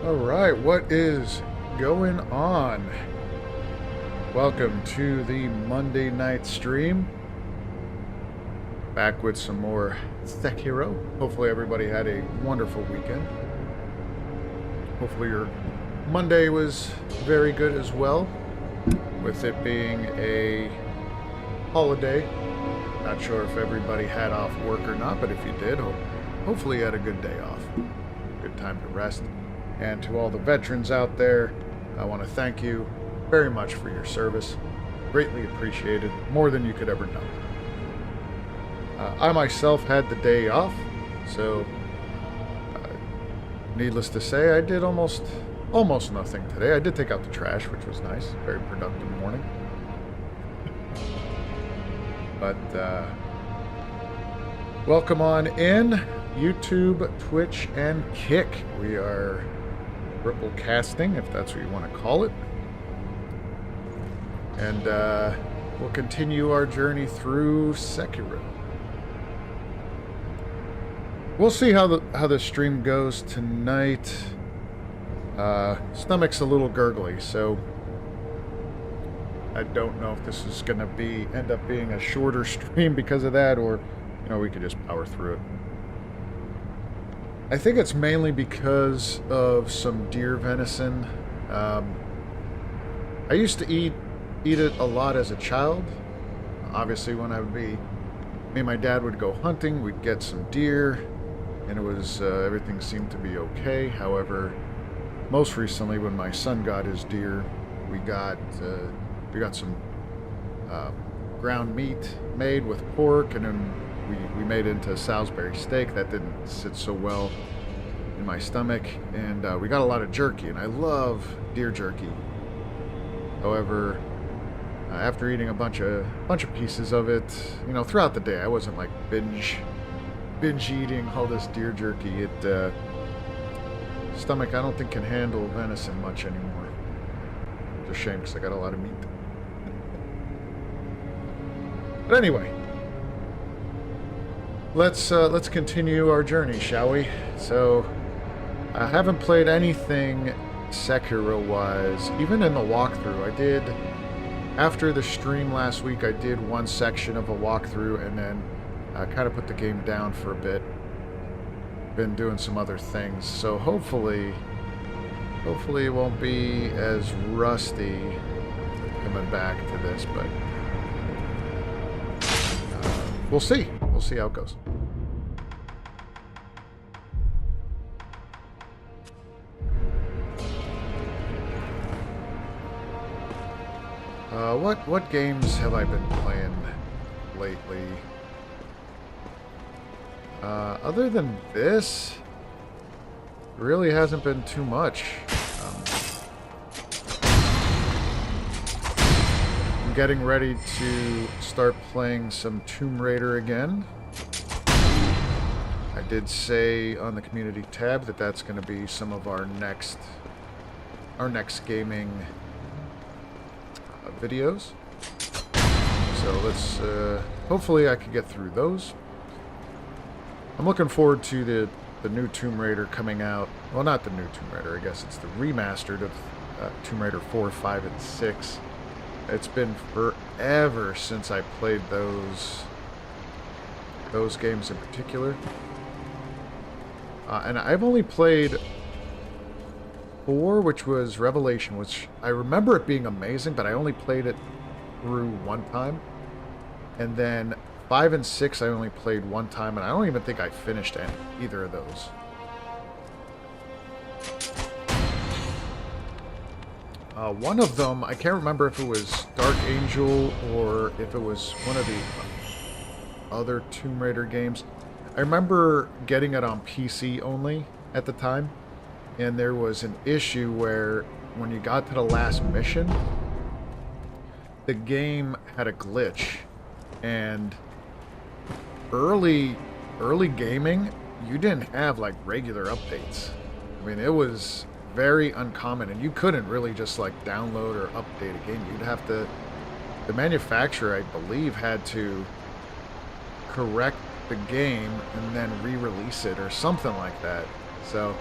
Alright, what is going on? Welcome to the Monday night stream. Back with some more Sekiro. Hopefully everybody had a wonderful weekend. Hopefully your Monday was very good as well, with it being a holiday. Not sure if everybody had off work or not, but if you did, hopefully you had a good day off. Good time to rest. And to all the veterans out there, I want to thank you very much for your service. Greatly appreciated, more than you could ever know. I myself had the day off, so needless to say, I did almost nothing today. I did take out the trash, which was nice. Very productive morning. But welcome on in, YouTube, Twitch, and Kick. We are Ripple casting, if that's what you want to call it. And we'll continue our journey through Sekiro. We'll see how the stream goes tonight. Stomach's a little gurgly, so I don't know if this is gonna end up being a shorter stream because of that, or we could just power through it. I think it's mainly because of some deer venison. I used to eat it a lot as a child. Obviously, when me and my dad would go hunting, we'd get some deer, and it was everything seemed to be okay. However, most recently, when my son got his deer, we got some ground meat made with pork, and then we made it into Salisbury steak. That didn't sit so well in my stomach, and we got a lot of jerky, and I love deer jerky. However, after eating a bunch of pieces of it, throughout the day, I wasn't like binge eating all this deer jerky. Stomach, I don't think, can handle venison much anymore. It's a shame because I got a lot of meat. But anyway, let's continue our journey, shall we? So, I haven't played anything Sekiro-wise, even in the walkthrough. After the stream last week, I did one section of a walkthrough, and then kind of put the game down for a bit. Been doing some other things, so hopefully it won't be as rusty coming back to this, but we'll see. We'll see how it goes. What games have I been playing lately? Other than this, really hasn't been too much. I'm getting ready to start playing some Tomb Raider again. I did say on the community tab that that's going to be some of our next gaming videos. So let's hopefully I can get through those. I'm looking forward to the new Tomb Raider coming out. Well, not the new Tomb Raider, I guess it's the remastered of Tomb Raider 4, 5, and 6. It's been forever since I played those games in particular. And I've only played 4, which was Revelation, which I remember it being amazing, but I only played it through one time. And then 5 and 6 I only played one time, and I don't even think I finished either of those. One of them, I can't remember if it was Dark Angel or if it was one of the other Tomb Raider games. I remember getting it on PC only at the time, and there was an issue where when you got to the last mission, the game had a glitch, and early gaming, you didn't have like regular updates. I mean, it was very uncommon, and you couldn't really just like download or update a game. You'd have to, the manufacturer, I believe, had to correct the game and then re-release it or something like that. So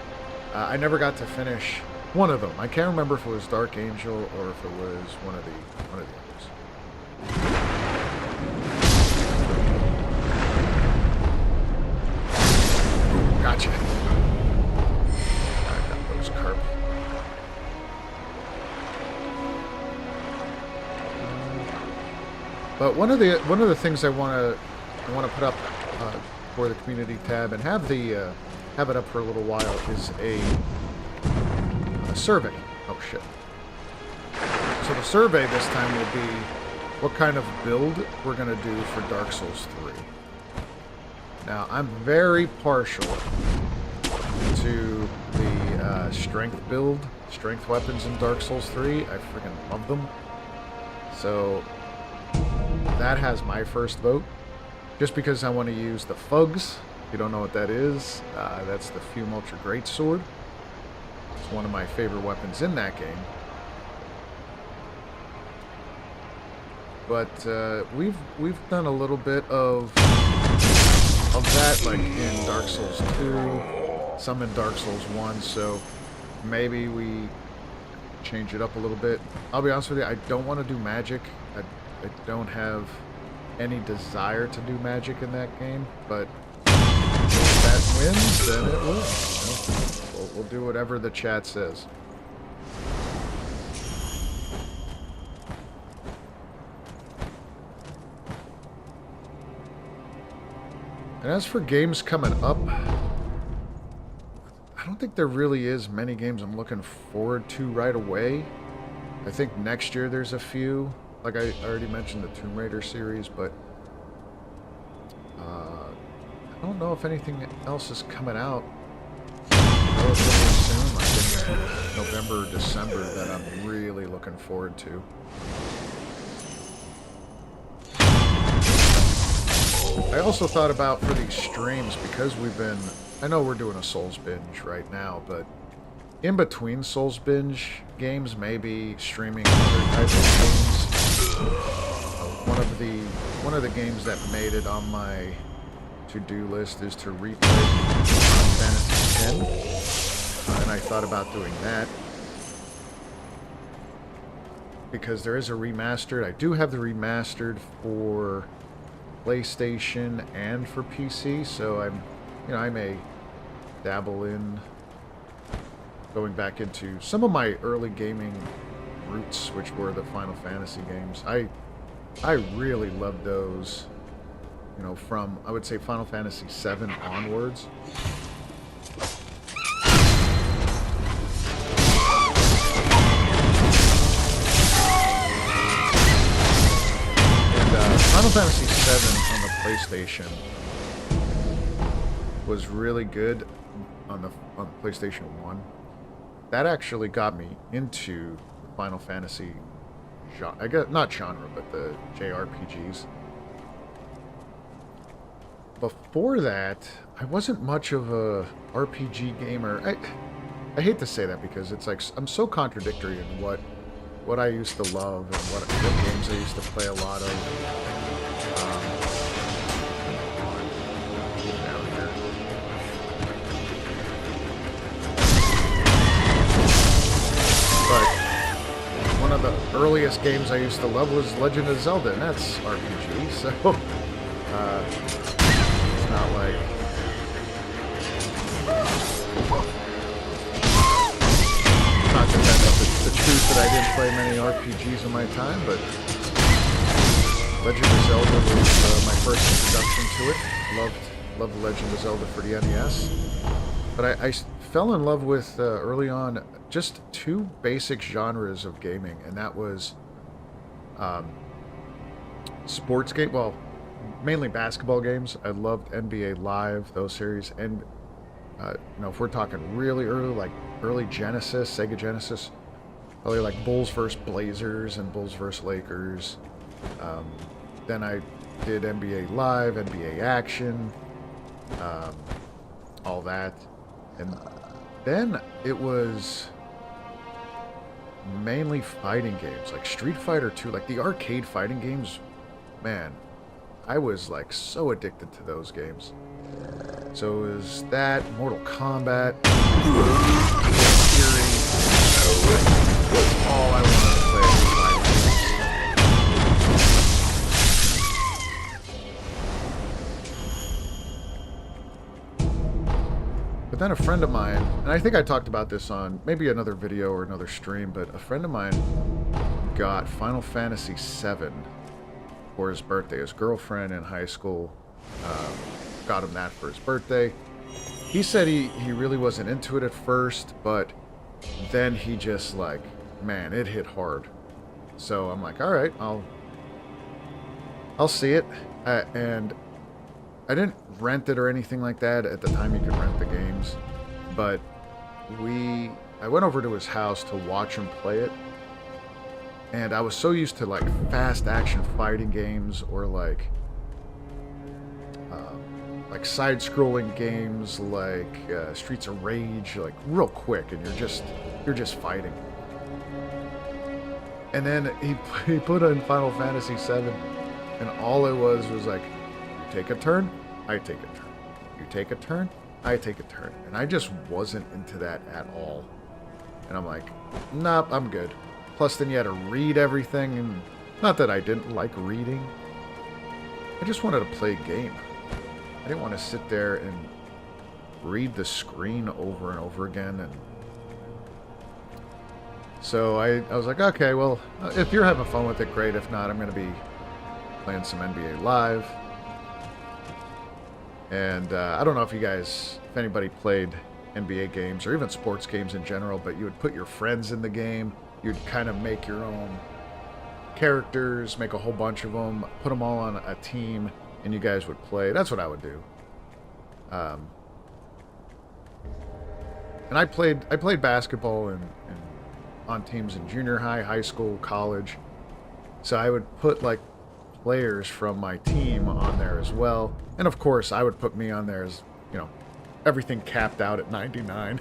I never got to finish one of them. I can't remember if it was Dark Angel or if it was one of the others. Gotcha. I got those carp. But one of the things I want to put up for the community tab and have it up for a little while is a survey. Oh shit. So the survey this time will be what kind of build we're going to do for Dark Souls 3. Now, I'm very partial to the strength build, strength weapons in Dark Souls 3. I freaking love them. So that has my first vote. Just because I want to use the Fugs. If you don't know what that is, that's the Fume Ultra Greatsword. It's one of my favorite weapons in that game. But we've done a little bit of that, like in Dark Souls 2, some in Dark Souls 1, so maybe we change it up a little bit. I'll be honest with you, I don't want to do magic. I don't have any desire to do magic in that game, but if that wins, then it wins. You know? We'll do whatever the chat says. And as for games coming up, I don't think there really is many games I'm looking forward to right away. I think next year there's a few. Like I already mentioned the Tomb Raider series, but I don't know if anything else is coming out relatively soon, like in November or December, that I'm really looking forward to. I also thought about for these streams, because I know we're doing a Souls-Binge right now, but in between Souls-Binge games, maybe streaming other types of games. One of the games that made it on my to-do list is to replay Final Fantasy X, and I thought about doing that because there is a remastered. I do have the remastered for PlayStation and for PC, so I may dabble in going back into some of my early gaming roots, which were the Final Fantasy games. I really loved those, you know, from, I would say, Final Fantasy VII onwards. And Final Fantasy VII on the PlayStation was really good on the PlayStation 1. That actually got me into Final Fantasy genre, I guess, not genre, but the JRPGs. Before that, I wasn't much of a RPG gamer. I hate to say that because it's like I'm so contradictory in what I used to love and what games I used to play a lot of. Down here. But one of the earliest games I used to love was Legend of Zelda, and that's RPG, so it's not like... Not that that's the truth that I didn't play many RPGs in my time, but Legend of Zelda was my first introduction to it. Loved Legend of Zelda for the NES. But I fell in love with, early on, just two basic genres of gaming, and that was sports game, well, mainly basketball games. I loved NBA Live, those series, and you know, if we're talking really early, like early Genesis, Sega Genesis, probably like Bulls vs. Blazers and Bulls vs. Lakers. Then I did NBA Live, NBA Action, all that. And then it was mainly fighting games, like Street Fighter 2, like the arcade fighting games. Man, I was like so addicted to those games. So is that Mortal Kombat? All I wanted to play was Final. But then a friend of mine, and I think I talked about this on maybe another video or another stream, but a friend of mine got Final Fantasy VII for his birthday. His girlfriend in high school got him that for his birthday. He said he really wasn't into it at first, but then he just like, man, it hit hard. So I'm like, all right, I'll see it. And I didn't rent it or anything like that. At the time you could rent the games, but I went over to his house to watch him play it. And I was so used to like fast action fighting games or like side-scrolling games like Streets of Rage, like real quick, and you're just fighting. And then he put in Final Fantasy VII, and all it was like, you take a turn, I take a turn. You take a turn, I take a turn. And I just wasn't into that at all. And I'm like, nope, I'm good. Plus, then you had to read everything, and not that I didn't like reading. I just wanted to play a game. I didn't want to sit there and read the screen over and over again. And so I was like, okay, well, if you're having fun with it, great. If not, I'm going to be playing some NBA Live. And I don't know if anybody played NBA games or even sports games in general, but you would put your friends in the game. You'd kind of make your own characters, make a whole bunch of them, put them all on a team, and you guys would play. That's what I would do. And I played basketball and on teams in junior high, high school, college. So I would put like players from my team on there as well. And of course, I would put me on there as, you know, everything capped out at 99.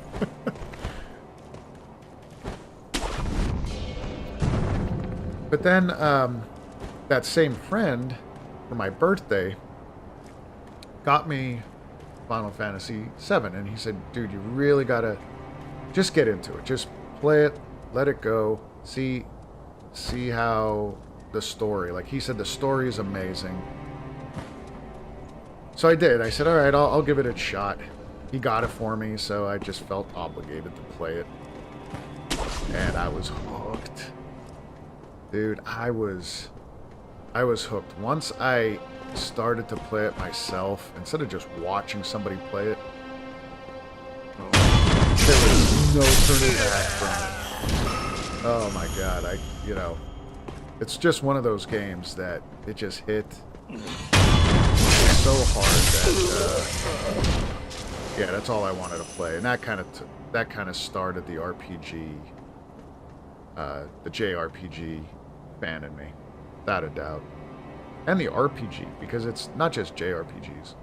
But then that same friend, for my birthday, got me Final Fantasy VII, and he said, dude, you really gotta just get into it. Just play it, let it go, see how the story, like he said, the story is amazing. So I did. I said, all right, I'll give it a shot. He got it for me, so I just felt obligated to play it. And I was hooked. Dude, I was hooked. Once I started to play it myself, instead of just watching somebody play it, there was no turning back from it. Oh my god, it's just one of those games that it just hit so hard that, yeah, that's all I wanted to play. And that kind of started the RPG, the JRPG fan in me, without a doubt. And the RPG, because it's not just JRPGs.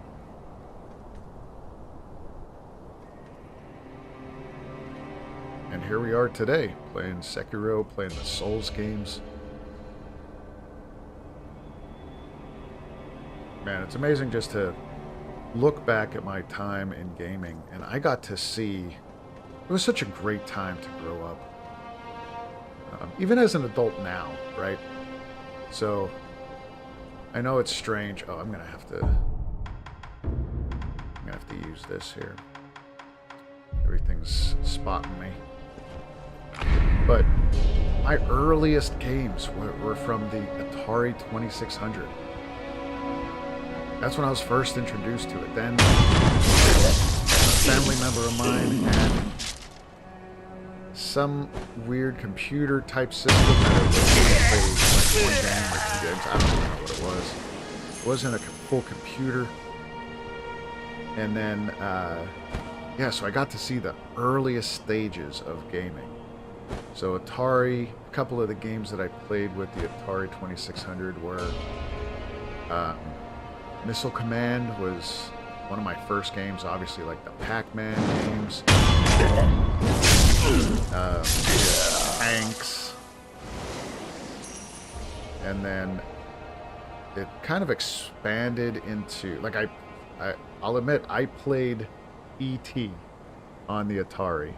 And here we are today, playing Sekiro, playing the Souls games. Man, it's amazing just to look back at my time in gaming, and I got to see, it was such a great time to grow up. Even as an adult now, right? So, I know it's strange. Oh, I'm gonna have to use this here. Everything's spotting me. But my earliest games were from the Atari 2600. That's when I was first introduced to it. Then a family member of mine had some weird computer type system that it was like one game or two games. I don't even know what it was. It wasn't a full computer. And then, yeah, so I got to see the earliest stages of gaming. So Atari, a couple of the games that I played with the Atari 2600 were Missile Command was one of my first games, obviously, like the Pac-Man games. Tanks. And then it kind of expanded into, like, I'll admit, I played E.T. on the Atari.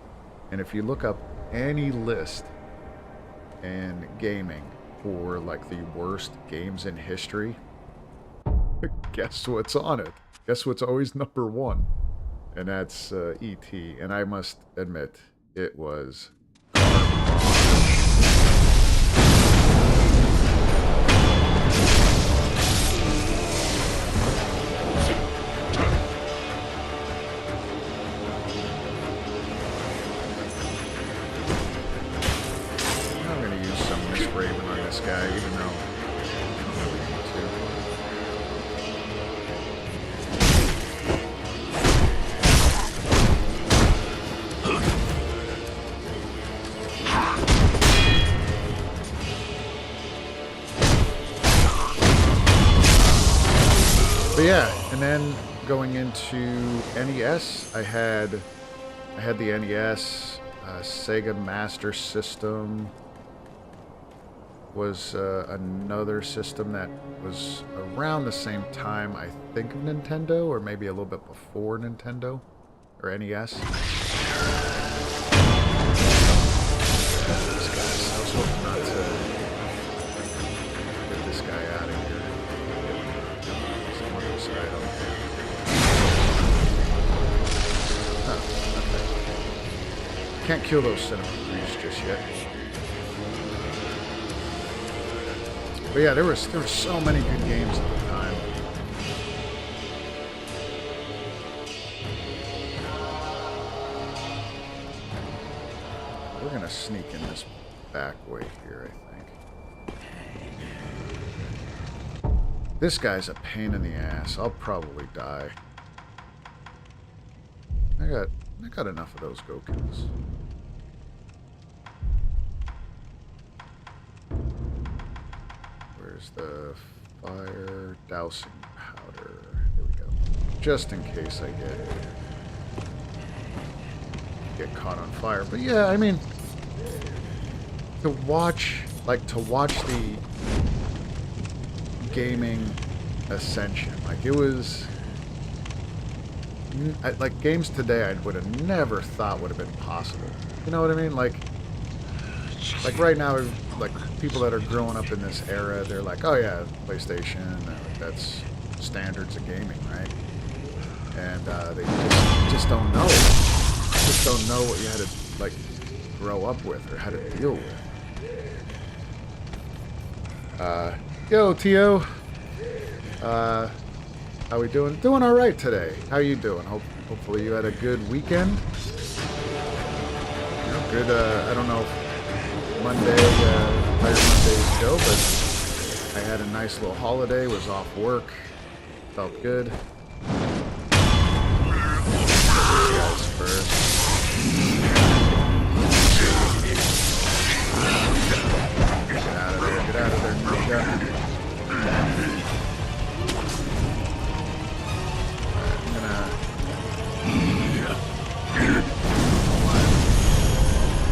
And if you look up any list in gaming for like the worst games in history, guess what's on it? Guess what's always number one? And that's E.T. And I must admit, it was... guy, even though I don't really want to. But yeah, and then going into NES, I had the NES, Sega Master System. Was another system that was around the same time, I think, of Nintendo, or maybe a little bit before Nintendo, or NES. These guys, I was hoping not to get this guy out of here. Some other side over here. Oh, okay. Can't kill those cinnamon trees just yet. But yeah, there were so many good games at the time. We're gonna sneak in this back way here, I think. This guy's a pain in the ass. I'll probably die. I got enough of those Gokens. Where's the fire dousing powder? There we go. Just in case I get caught on fire. But yeah, I mean, to watch the gaming ascension, like it was, like games today I would have never thought would have been possible. You know what I mean? Like right now, like people that are growing up in this era, they're like, oh yeah, PlayStation, that's standards of gaming, right? And they just don't know. Just don't know what you had to like grow up with or how to deal with. Yo, Tio. How we doing? Doing all right today. How you doing? Hopefully you had a good weekend. You know, good. I don't know if Monday, Fire Mondays go, but I had a nice little holiday. Was off work. Felt good. These guys first. Get out of there! Get out of there, Nika.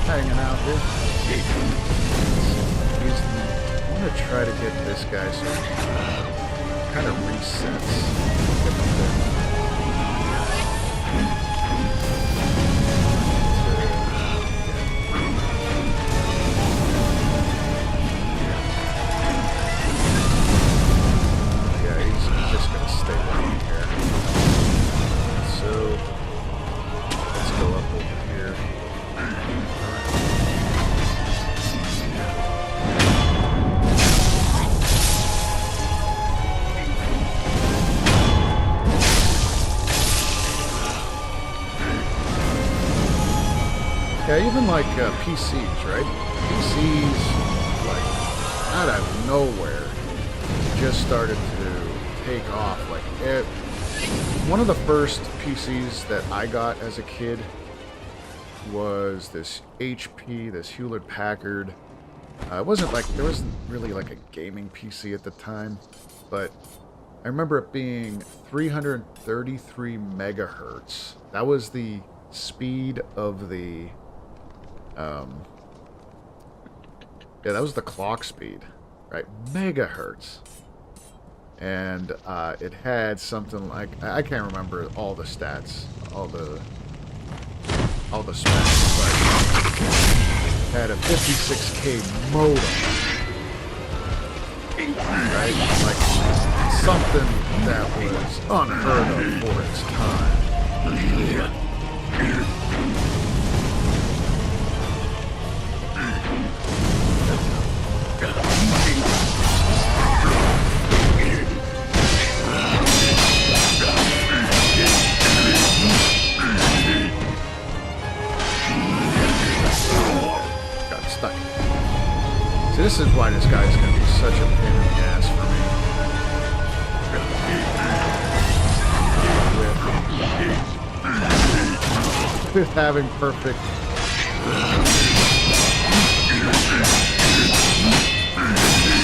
Hanging out here. I want to try to get this guy so he kind of resets. Get up there. Yeah, he's just going to stay right here. So, let's go up over here. Yeah, even like PCs, right? PCs, like, out of nowhere, just started to take off. Like, one of the first PCs that I got as a kid was this HP, this Hewlett-Packard. It wasn't like, there wasn't really like a gaming PC at the time, but I remember it being 333 megahertz. That was the speed of the, yeah, that was the clock speed, right? Megahertz. and it had something like, I can't remember all the stats, all the specs, but it had a 56K modem, right? Like something that was unheard of for its time. Stuck. See, this is why this guy is going to be such a pain in the ass for me. With having perfect...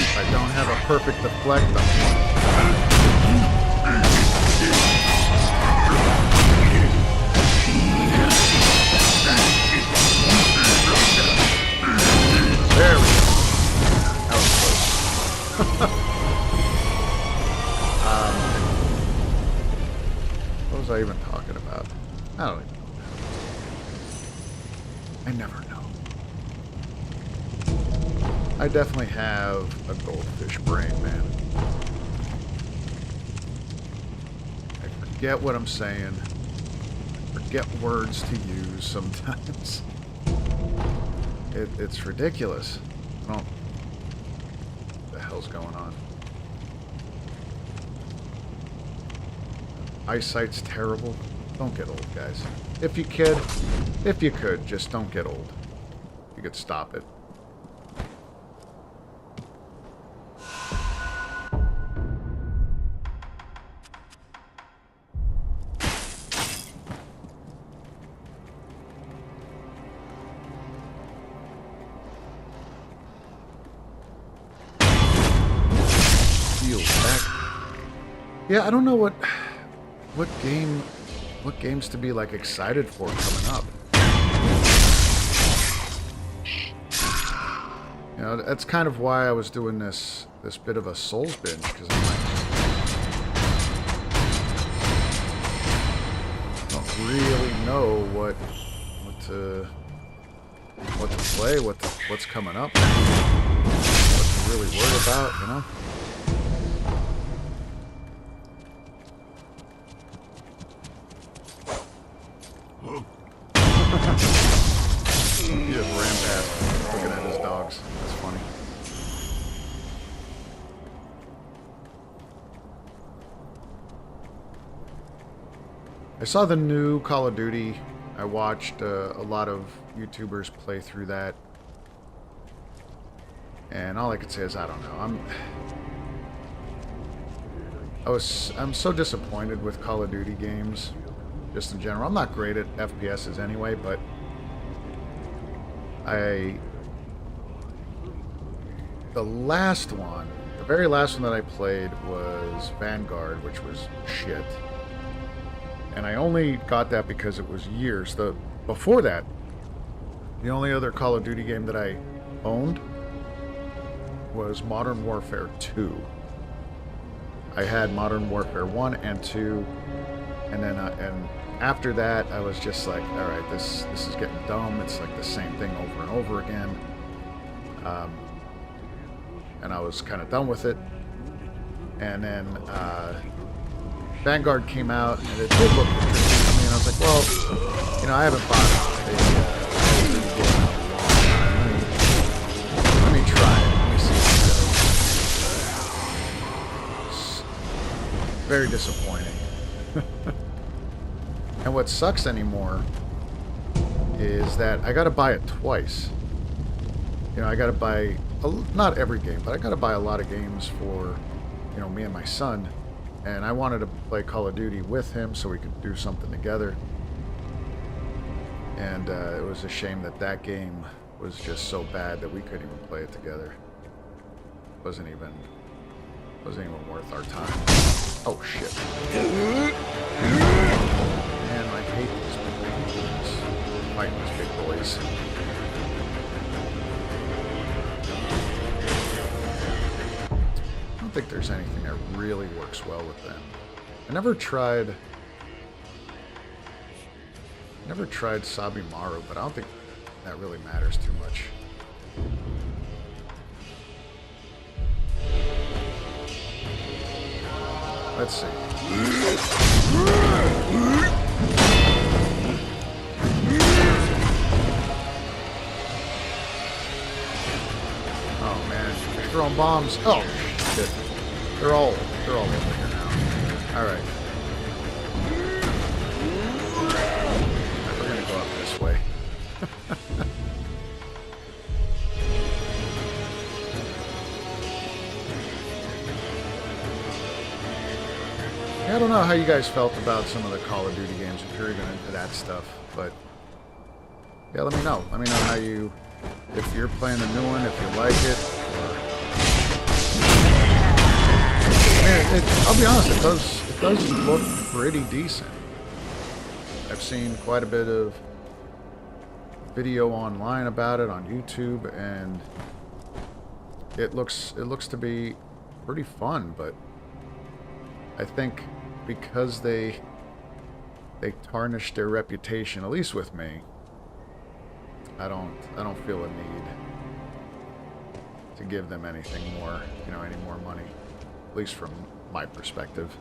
If I don't have a perfect deflect, there we go. That was close. What was I even talking about? I don't even know. I never know. I definitely have a goldfish brain, man. I forget what I'm saying. I forget words to use sometimes. It's ridiculous. I don't... What the hell's going on? Eyesight's terrible. Don't get old, guys. If you could, just don't get old. You could stop it. Yeah, I don't know what games to be like excited for coming up. You know, that's kind of why I was doing this bit of a Souls-Binge, because I'm like, I don't really know what to play, what's coming up, what to really worry about, you know. He just ran past looking at his dogs. That's funny. I saw the new Call of Duty. I watched a lot of YouTubers play through that. And all I can say is I don't know. I'm so disappointed with Call of Duty games. Just in general. I'm not great at FPSs anyway, but the very last one that I played was Vanguard, which was shit. And I only got that because it was years. Before that, the only other Call of Duty game that I owned was Modern Warfare 2. I had Modern Warfare 1 and 2, and then and after that, I was just like, all right, this is getting dumb. It's like the same thing over and over again. And I was kind of done with it. And then Vanguard came out, and it did look interesting to me. And I was like, well, you know, I haven't bought a game in a long time. Let me try it. Let me see what it does. It's very disappointing. And what sucks anymore is that I gotta buy it twice. You know, I gotta buy, not every game, but I gotta buy a lot of games for, you know, me and my son. And I wanted to play Call of Duty with him so we could do something together. And it was a shame that game was just so bad that we couldn't even play it together. Wasn't even worth our time. Oh shit. Man, I hate these boys. Fighting these big boys. think there's anything that really works well with them. I never tried Sabimaru, but I don't think that really matters too much. Let's see. Oh man, they're throwing bombs. Oh shit. They're all over here now. Alright. We're gonna go up this way. I don't know how you guys felt about some of the Call of Duty games, if you're even into that stuff, but yeah, let me know. Let me know how you, if you're playing the new one, if you like it, or... I'll be honest, it does look pretty decent. I've seen quite a bit of video online about it on YouTube, and it looks to be pretty fun, but I think because they tarnished their reputation, at least with me, I don't feel a need to give them anything more, you know, any more money, at least from my perspective.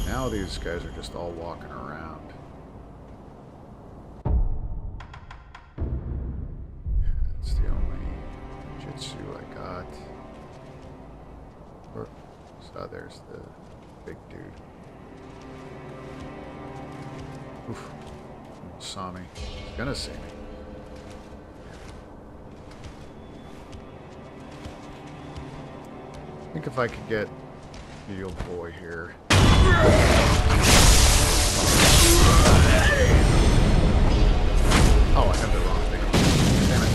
Now these guys are just all walking around. Yeah, that's the only jitsu I got. So there's the big dude. Oof. Almost saw me. He's gonna see me. I think if I could get the old boy here. Oh, I have the wrong thing. Damn it.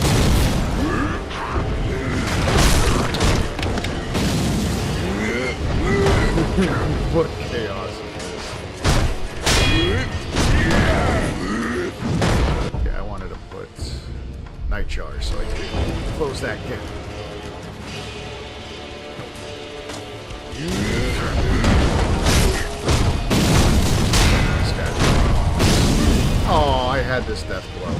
What chaos is this? Yeah, I wanted to put Nightjar so I could close that gap. Oh, I had this death blow.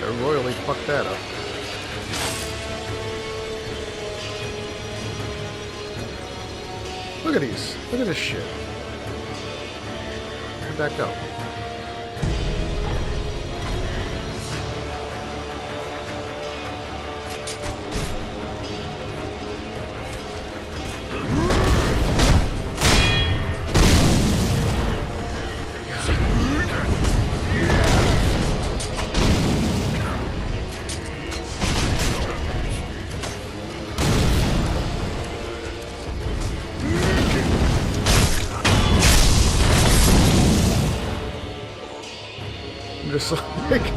I royally fucked that up. Look at these. Look at this shit. Where'd that go? Just like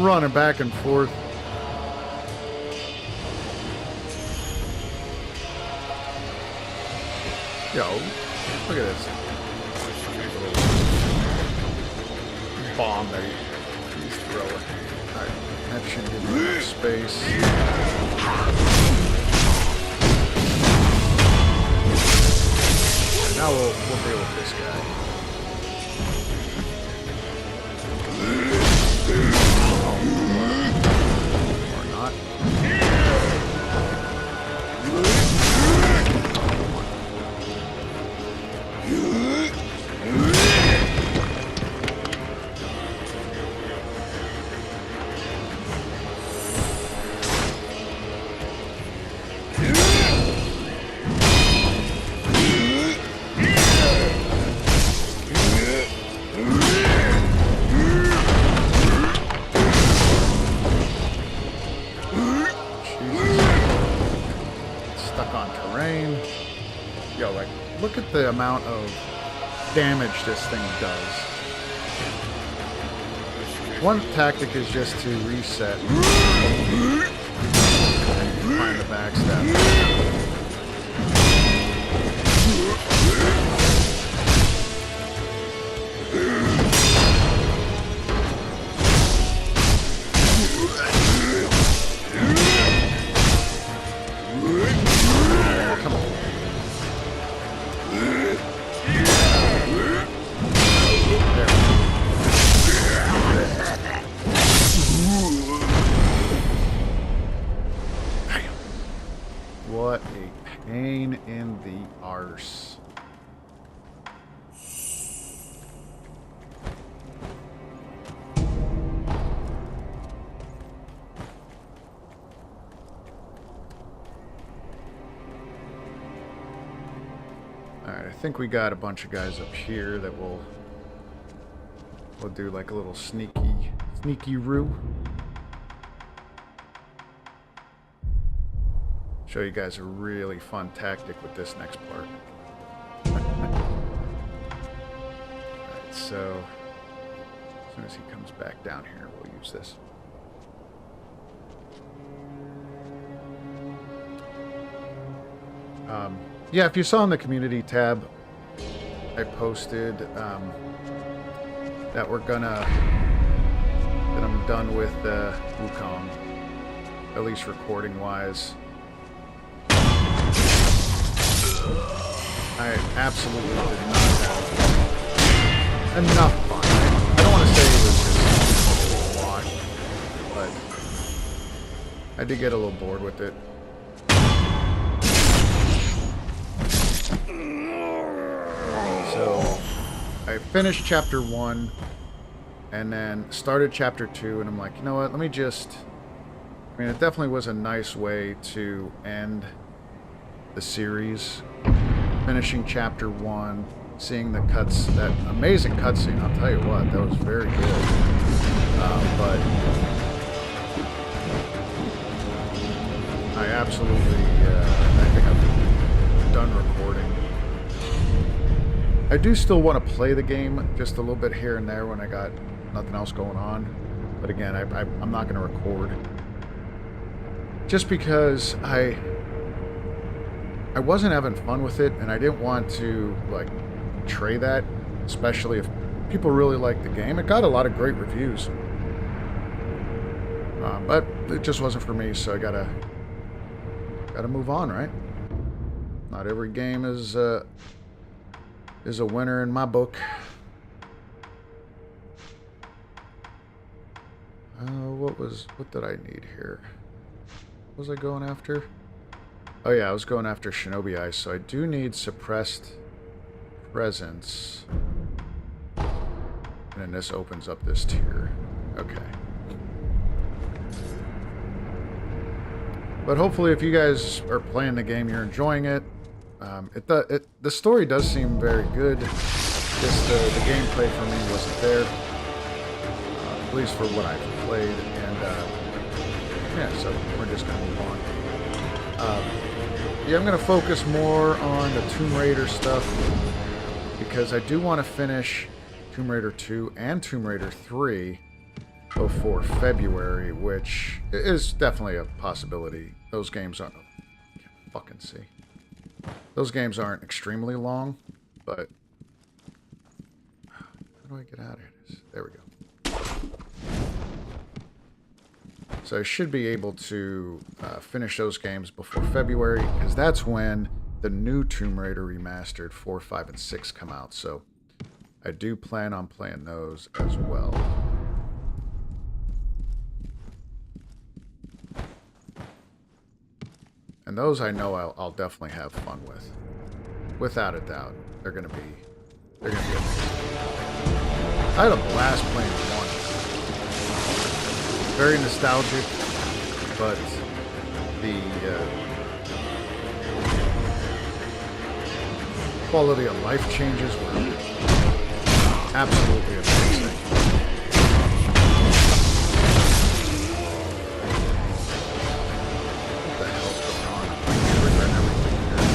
running back and forth. Yo, look at this. Bomb that he's throwing. Alright, that should give me enough space. Now we'll deal with this guy. Or not. Yo, like, look at the amount of damage this thing does. One tactic is just to reset and find the backstab. What a pain in the arse. Alright, I think we got a bunch of guys up here that we'll do like a little sneaky-roo. Show you guys a really fun tactic with this next part. Alright, so as soon as he comes back down here, we'll use this. Yeah, if you saw in the community tab, I posted that I'm done with Wukong, at least recording-wise. I absolutely did not have enough fun. I don't want to say it was just a lot, but I did get a little bored with it. So I finished chapter 1 and then started chapter 2, and I'm like, you know what, let me just... I mean, it definitely was a nice way to end the series. Finishing chapter 1, seeing the that amazing cutscene, I'll tell you what, that was very good. But I absolutely, I think I'm done recording. I do still want to play the game just a little bit here and there when I got nothing else going on. But again, I'm not going to record. Just because I wasn't having fun with it, and I didn't want to, like, betray that, especially if people really liked the game. It got a lot of great reviews. But it just wasn't for me, so I gotta move on, right? Not every game is a winner in my book. What did I need here? What was I going after? Oh yeah, I was going after Shinobi Ice, so I do need suppressed presence. And then this opens up this tier. Okay. But hopefully if you guys are playing the game, you're enjoying it. The story does seem very good. Just the gameplay for me wasn't there. At least for what I've played. And yeah, so we're just going to move on. Yeah, I'm going to focus more on the Tomb Raider stuff because I do want to finish Tomb Raider 2 and Tomb Raider 3 before February, which is definitely a possibility. Those games aren't... I can't fucking see. Those games aren't extremely long, but... How do I get out of here? There we go. So I should be able to finish those games before February, because that's when the new Tomb Raider Remastered 4, 5, and 6 come out. So I do plan on playing those as well. And those I know I'll definitely have fun with. Without a doubt. They're gonna be amazing. I had a blast playing 1. Very nostalgic, but the quality of life changes were absolutely amazing. What the hell's going on? I'm triggering everything here.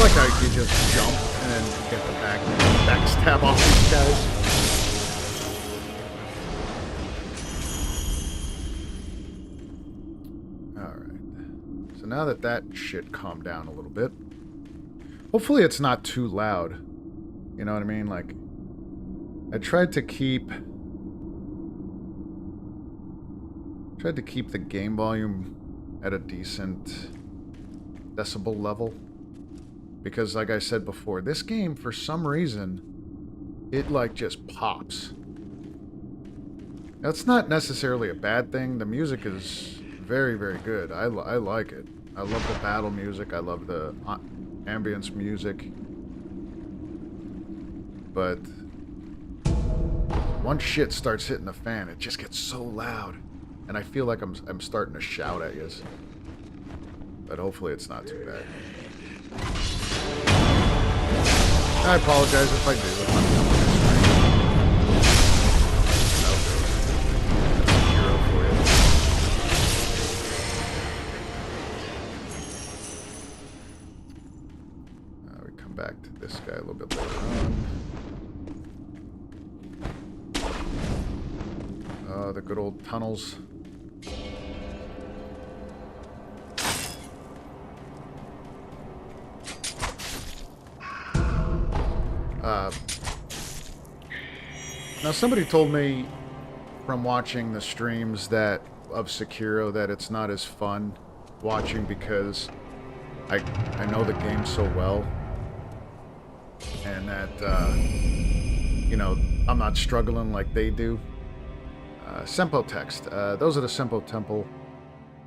like how you just jump and then get the backstab off these guys. Alright. So now that that shit calmed down a little bit, hopefully it's not too loud. You know what I mean? Like, I tried to keep the game volume at a decent decibel level. Because like I said before, this game, for some reason, it like just pops. That's not necessarily a bad thing. The music is very, very good. I like it. I love the battle music. I love the ambience music. But once shit starts hitting the fan, it just gets so loud. And I feel like I'm starting to shout at you. But hopefully it's not too bad. I apologize if I do. If I'm coming this way. That's Sekiro for you. We come back to this guy a little bit later on. The good old tunnels. Now somebody told me from watching the streams of Sekiro that it's not as fun watching because I know the game so well, and that you know, I'm not struggling like they do. Senpou text. Those are the Senpou Temple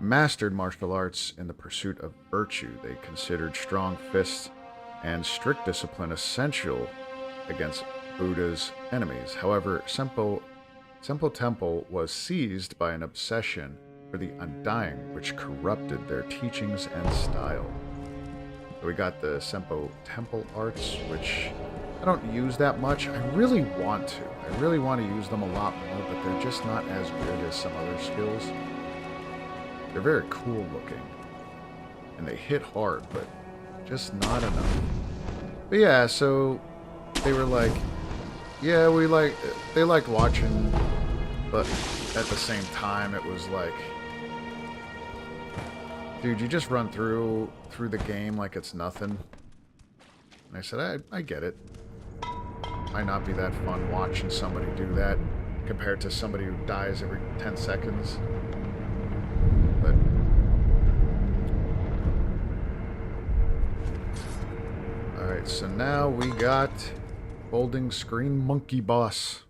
mastered martial arts in the pursuit of virtue. They considered strong fists and strict discipline essential against Buddha's enemies. However, Senpou Temple was seized by an obsession for the undying, which corrupted their teachings and style. So we got the Senpou Temple arts, which I don't use that much. I really want to. I really want to use them a lot more, but they're just not as good as some other skills. They're very cool looking, and they hit hard, but just not enough. But yeah, so they were like, yeah, they liked watching, but at the same time, it was like, dude, you just run through the game like it's nothing. And I said, I get it. Might not be that fun watching somebody do that compared to somebody who dies every 10 seconds. But alright, so now we got folding screen monkey boss.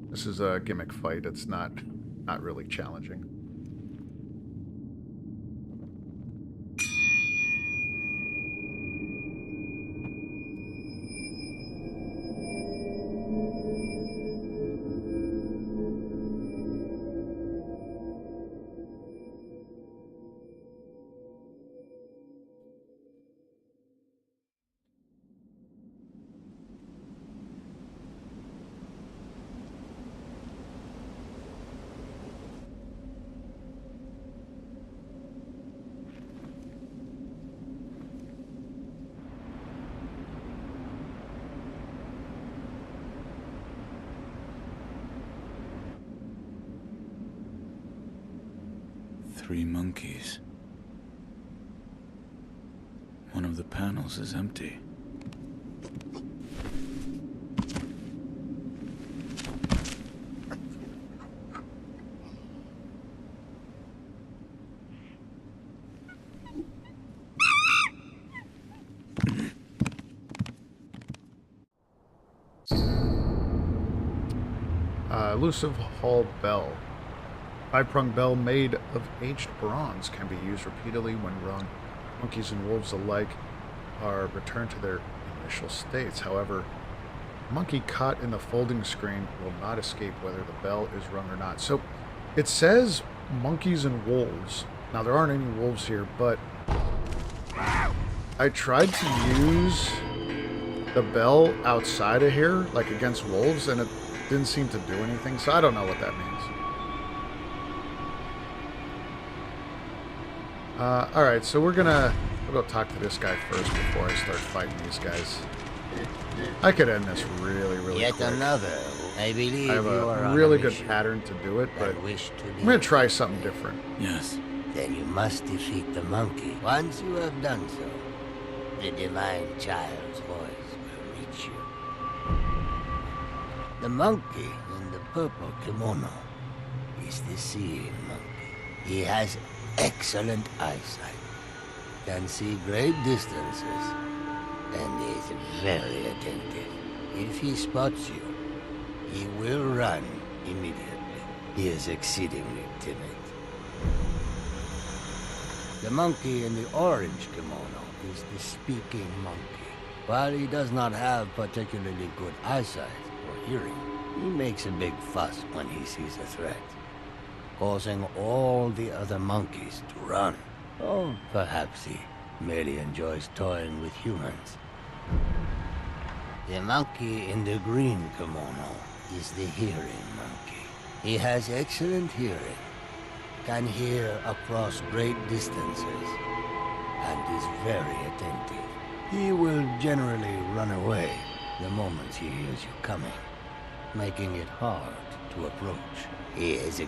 This is a gimmick fight. It's not really challenging. Three monkeys. One of the panels is empty. Elusive Hall Bell. Five-pronged bell made of aged bronze can be used repeatedly when rung. Monkeys and wolves alike are returned to their initial states. However, a monkey caught in the folding screen will not escape whether the bell is rung or not. So it says monkeys and wolves. Now there aren't any wolves here, but I tried to use the bell outside of here, like against wolves, and it didn't seem to do anything. So I don't know what that means. Alright, so we'll go talk to this guy first before I start fighting these guys. I could end this really Yet quick. another. I believe I have you are a on really a good mission pattern to do it, but and wish to I'm going to try something different. Yes. Then you must defeat the monkey. Once you have done so, the divine child's voice will reach you. The monkey in the purple kimono is the seeing monkey. He has excellent eyesight, can see great distances, and is very attentive. If he spots you, he will run immediately. He is exceedingly timid. The monkey in the orange kimono is the speaking monkey. While he does not have particularly good eyesight or hearing, he makes a big fuss when he sees a threat, causing all the other monkeys to run. Or perhaps he merely enjoys toying with humans. The monkey in the green kimono is the hearing monkey. He has excellent hearing, can hear across great distances, and is very attentive. He will generally run away the moment he hears you coming, making it hard to approach. He is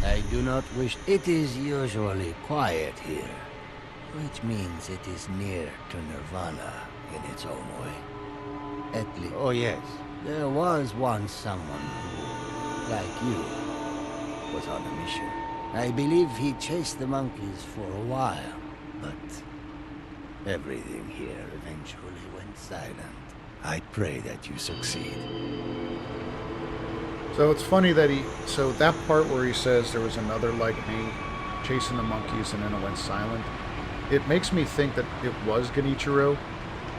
I do not wish... It is usually quiet here, which means it is near to nirvana in its own way. At least... Oh yes, there was once someone who, like you, was on a mission. I believe he chased the monkeys for a while, but everything here eventually went silent. I pray that you succeed. So it's funny that so that part where he says there was another like me chasing the monkeys and then it went silent, it makes me think that it was Genichiro.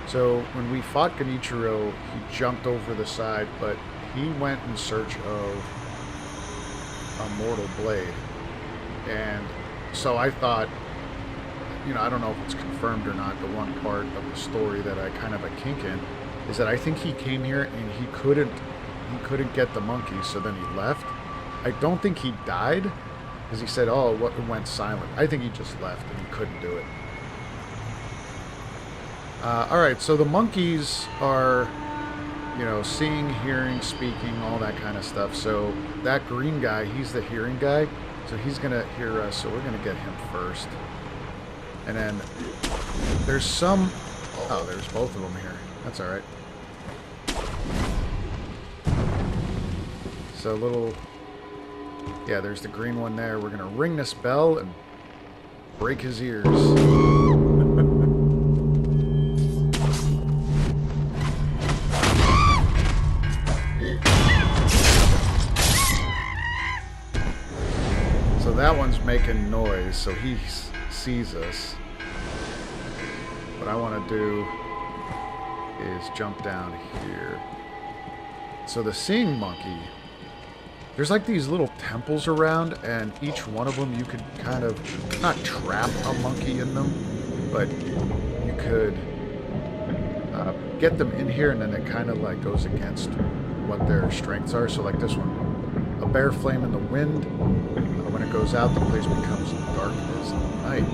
So when we fought Genichiro, he jumped over the side, but he went in search of a mortal blade. And so I thought, I don't know if it's confirmed or not, the one part of the story that I kind of a kink in is that I think he came here and he couldn't get the monkeys, so then he left. I don't think he died, because he said, it went silent. I think he just left and he couldn't do it. Alright, so the monkeys are, seeing, hearing, speaking, all that kind of stuff. So that green guy, he's the hearing guy, so he's going to hear us, so we're going to get him first. And then there's there's both of them here. That's alright. So there's the green one there. We're going to ring this bell and break his ears. So that one's making noise, so he sees us. What I want to do is jump down here. So the seeing monkey, there's like these little temples around, and each one of them you could kind of, not trap a monkey in them, but you could get them in here, and then it kind of like goes against what their strengths are. So like this one, a bare flame in the wind, when it goes out, the place becomes dark as night.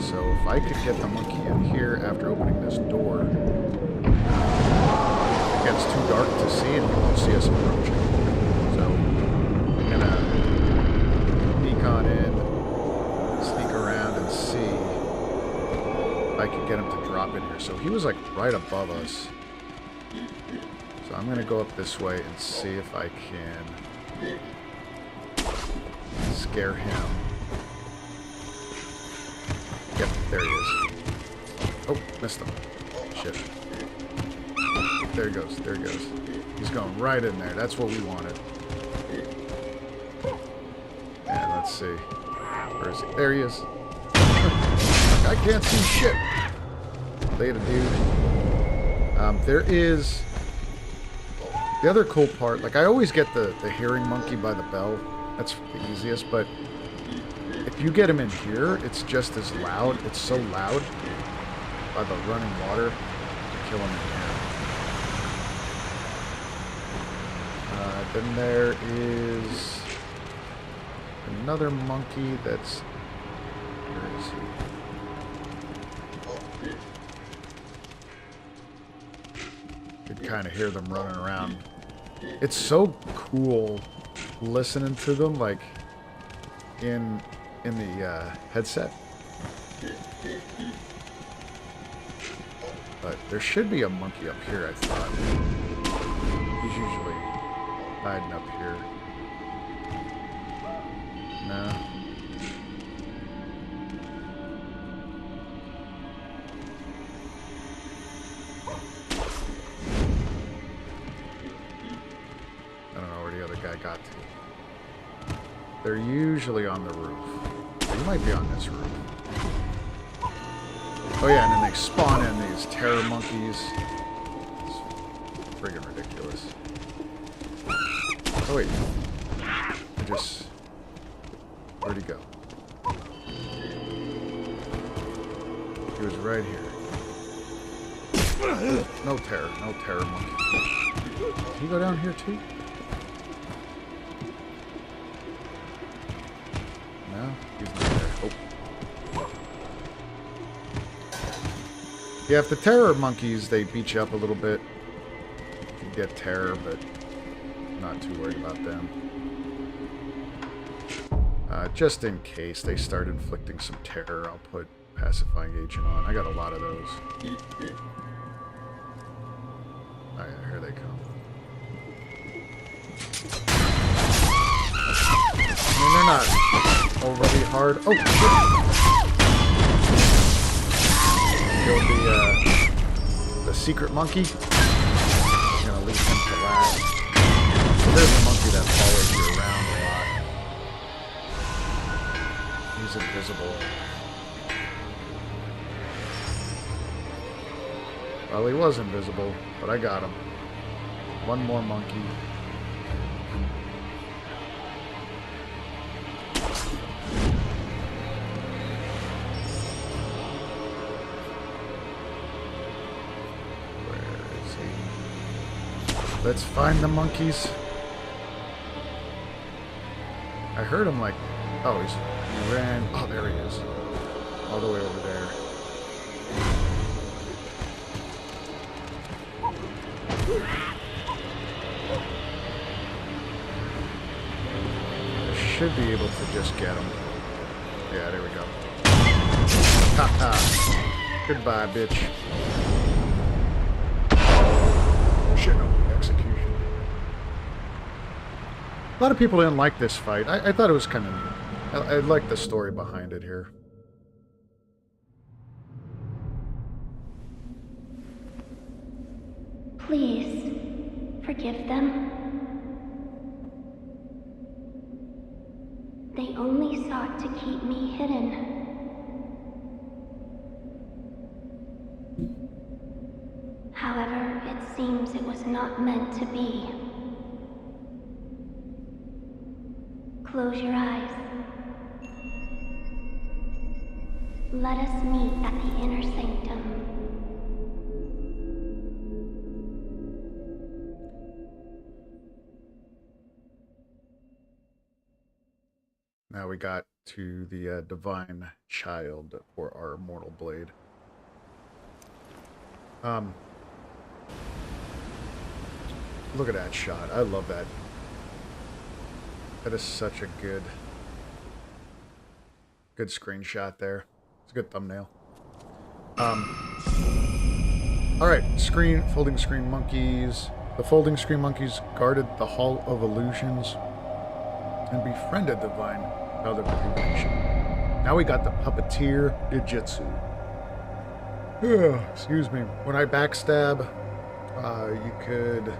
So if I could get the monkey in here after opening this door, it gets too dark to see and he won't see us approaching. So I'm gonna sneak on in, sneak around and see if I can get him to drop in here. So he was like right above us. So I'm gonna go up this way and see if I can scare him. Yep, there he is. Oh, missed him. Shit. There he goes, there he goes. He's going right in there. That's what we wanted. And let's see. Where is he? There he is. I can't see shit. Later, dude. There is... The other cool part, like I always get the hearing monkey by the bell. That's the easiest, but if you get him in here, it's just as loud. It's so loud by the running water to kill him in here. Then there is another monkey that's... Where kind of hear them running around. It's so cool listening to them, like, in the headset. But there should be a monkey up here, I thought. He's usually hiding up here. No. I don't know where the other guy got to. They're usually on the roof. They might be on this roof. Oh yeah, and then they spawn in these terror monkeys. It's friggin' ridiculous. Oh wait. Where'd he go? He was right here. No terror monkey. Did he go down here too? No, he's not there. Oh. Yeah, if the terror monkeys, they beat you up a little bit. You can get terror, but I'm not too worried about them. Just in case they start inflicting some terror, I'll put pacifying agent on. I got a lot of those. Alright, here they come. I mean, they're not overly hard. Oh, shit. Killed the secret monkey. I'm gonna leave him to last. So there's a monkey that follows you around a lot. He's invisible. Well, he was invisible, but I got him. One more monkey. Where is he? Let's find the monkeys. I heard him like... Oh, he ran... Oh, there he is. All the way over there. I should be able to just get him. Yeah, there we go. Ha-ha. Goodbye, bitch. Shit, no. Execution. A lot of people didn't like this fight. I thought it was kind of neat. I like the story behind it here. Please, forgive them. They only sought to keep me hidden. However, it seems it was not meant to be. Close your eyes. Let us meet at the inner sanctum. Now we got to the divine child, or our immortal blade. Look at that shot. I love that. That is such a good screenshot there. It's a good thumbnail. Alright, folding screen monkeys. The folding screen monkeys guarded the Hall of Illusions and befriended the Divine Mother Illumination. Now we got the Puppeteer Jujitsu. Excuse me. When I backstab, you could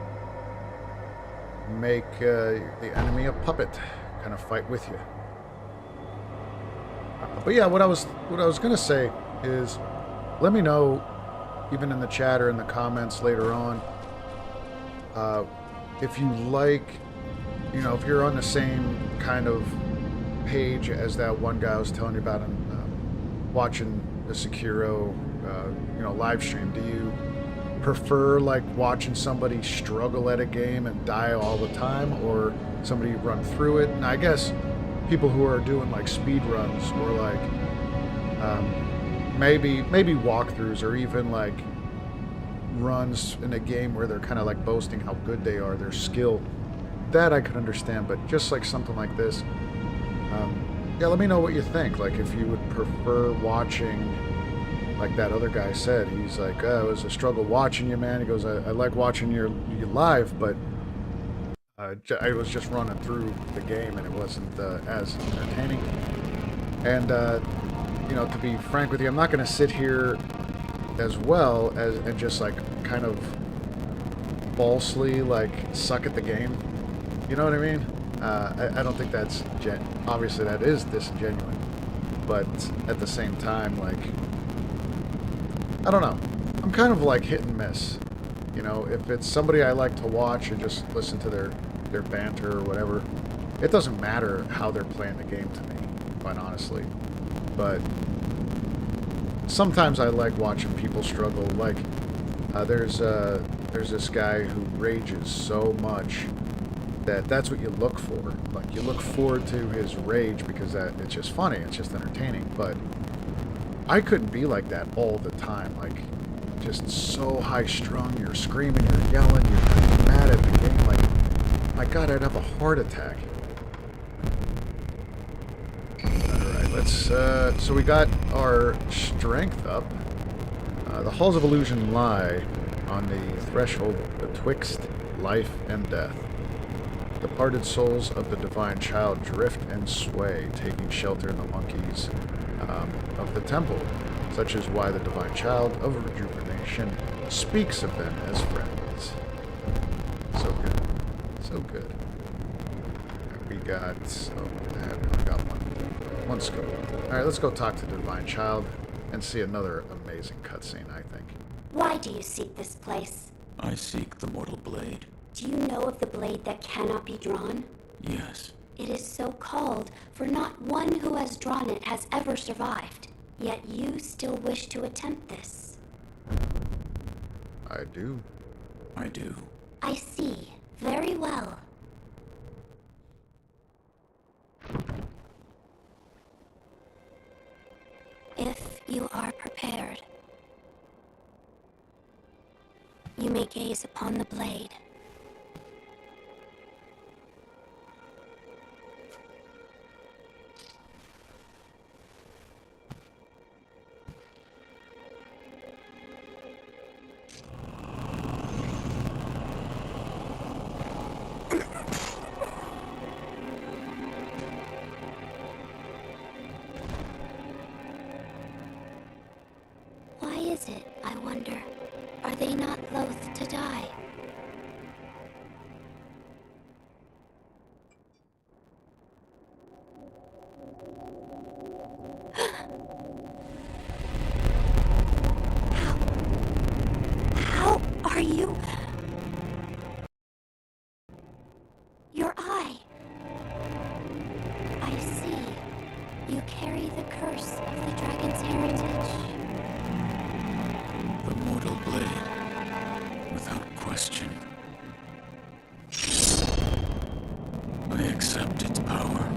make the enemy a puppet, kind of fight with you. But yeah, what I was gonna say is, let me know, even in the chat or in the comments later on, if you like, you know, if you're on the same kind of page as that one guy I was telling you about and watching the Sekiro, you know, live stream. Do you prefer like watching somebody struggle at a game and die all the time, or somebody run through it? And I guess people who are doing like speed runs, or like maybe walkthroughs, or even like runs in a game where they're kind of like boasting how good they are, their skill, that I could understand. But just like something like this, yeah, let me know what you think. Like, if you would prefer watching, like that other guy said, he's like, oh, it was a struggle watching you, man. He goes, I like watching you live, but I was just running through the game and it wasn't as entertaining. And, you know, to be frank with you, I'm not going to sit here as well as and just like kind of falsely like suck at the game. You know what I mean? I don't think that's obviously that is disingenuous, but at the same time, like, I don't know. I'm kind of like hit and miss. You know, if it's somebody I like to watch and just listen to their banter or whatever, it doesn't matter how they're playing the game to me, quite honestly. But sometimes I like watching people struggle. Like, there's this guy who rages so much that's what you look for. Like, you look forward to his rage because it's just funny, it's just entertaining. But I couldn't be like that all the time. Like, just so high-strung, you're screaming, you're yelling, you're mad at the game. Like, my God, I'd have a heart attack. Alright, let's, so we got our strength up. The halls of illusion lie on the threshold betwixt life and death. Departed souls of the divine child drift and sway, taking shelter in the monkeys of the temple. Such is why the divine child of rejuvenation speaks of them as friends. So good. So good. And we got... oh, we only got one scope. Alright, let's go talk to the divine child and see another amazing cutscene, I think. Why do you seek this place? I seek the mortal blade. Do you know of the blade that cannot be drawn? Yes. It is so called, for not one who has drawn it has ever survived. Yet you still wish to attempt this. I do. I do. I see. Very well. If you are prepared, you may gaze upon the blade. Why is it, I wonder? Are they not loath to die? How are you? Your eye. I see. You carry the curse of the dragon's heritage. The mortal blade. Without question. I accept its power.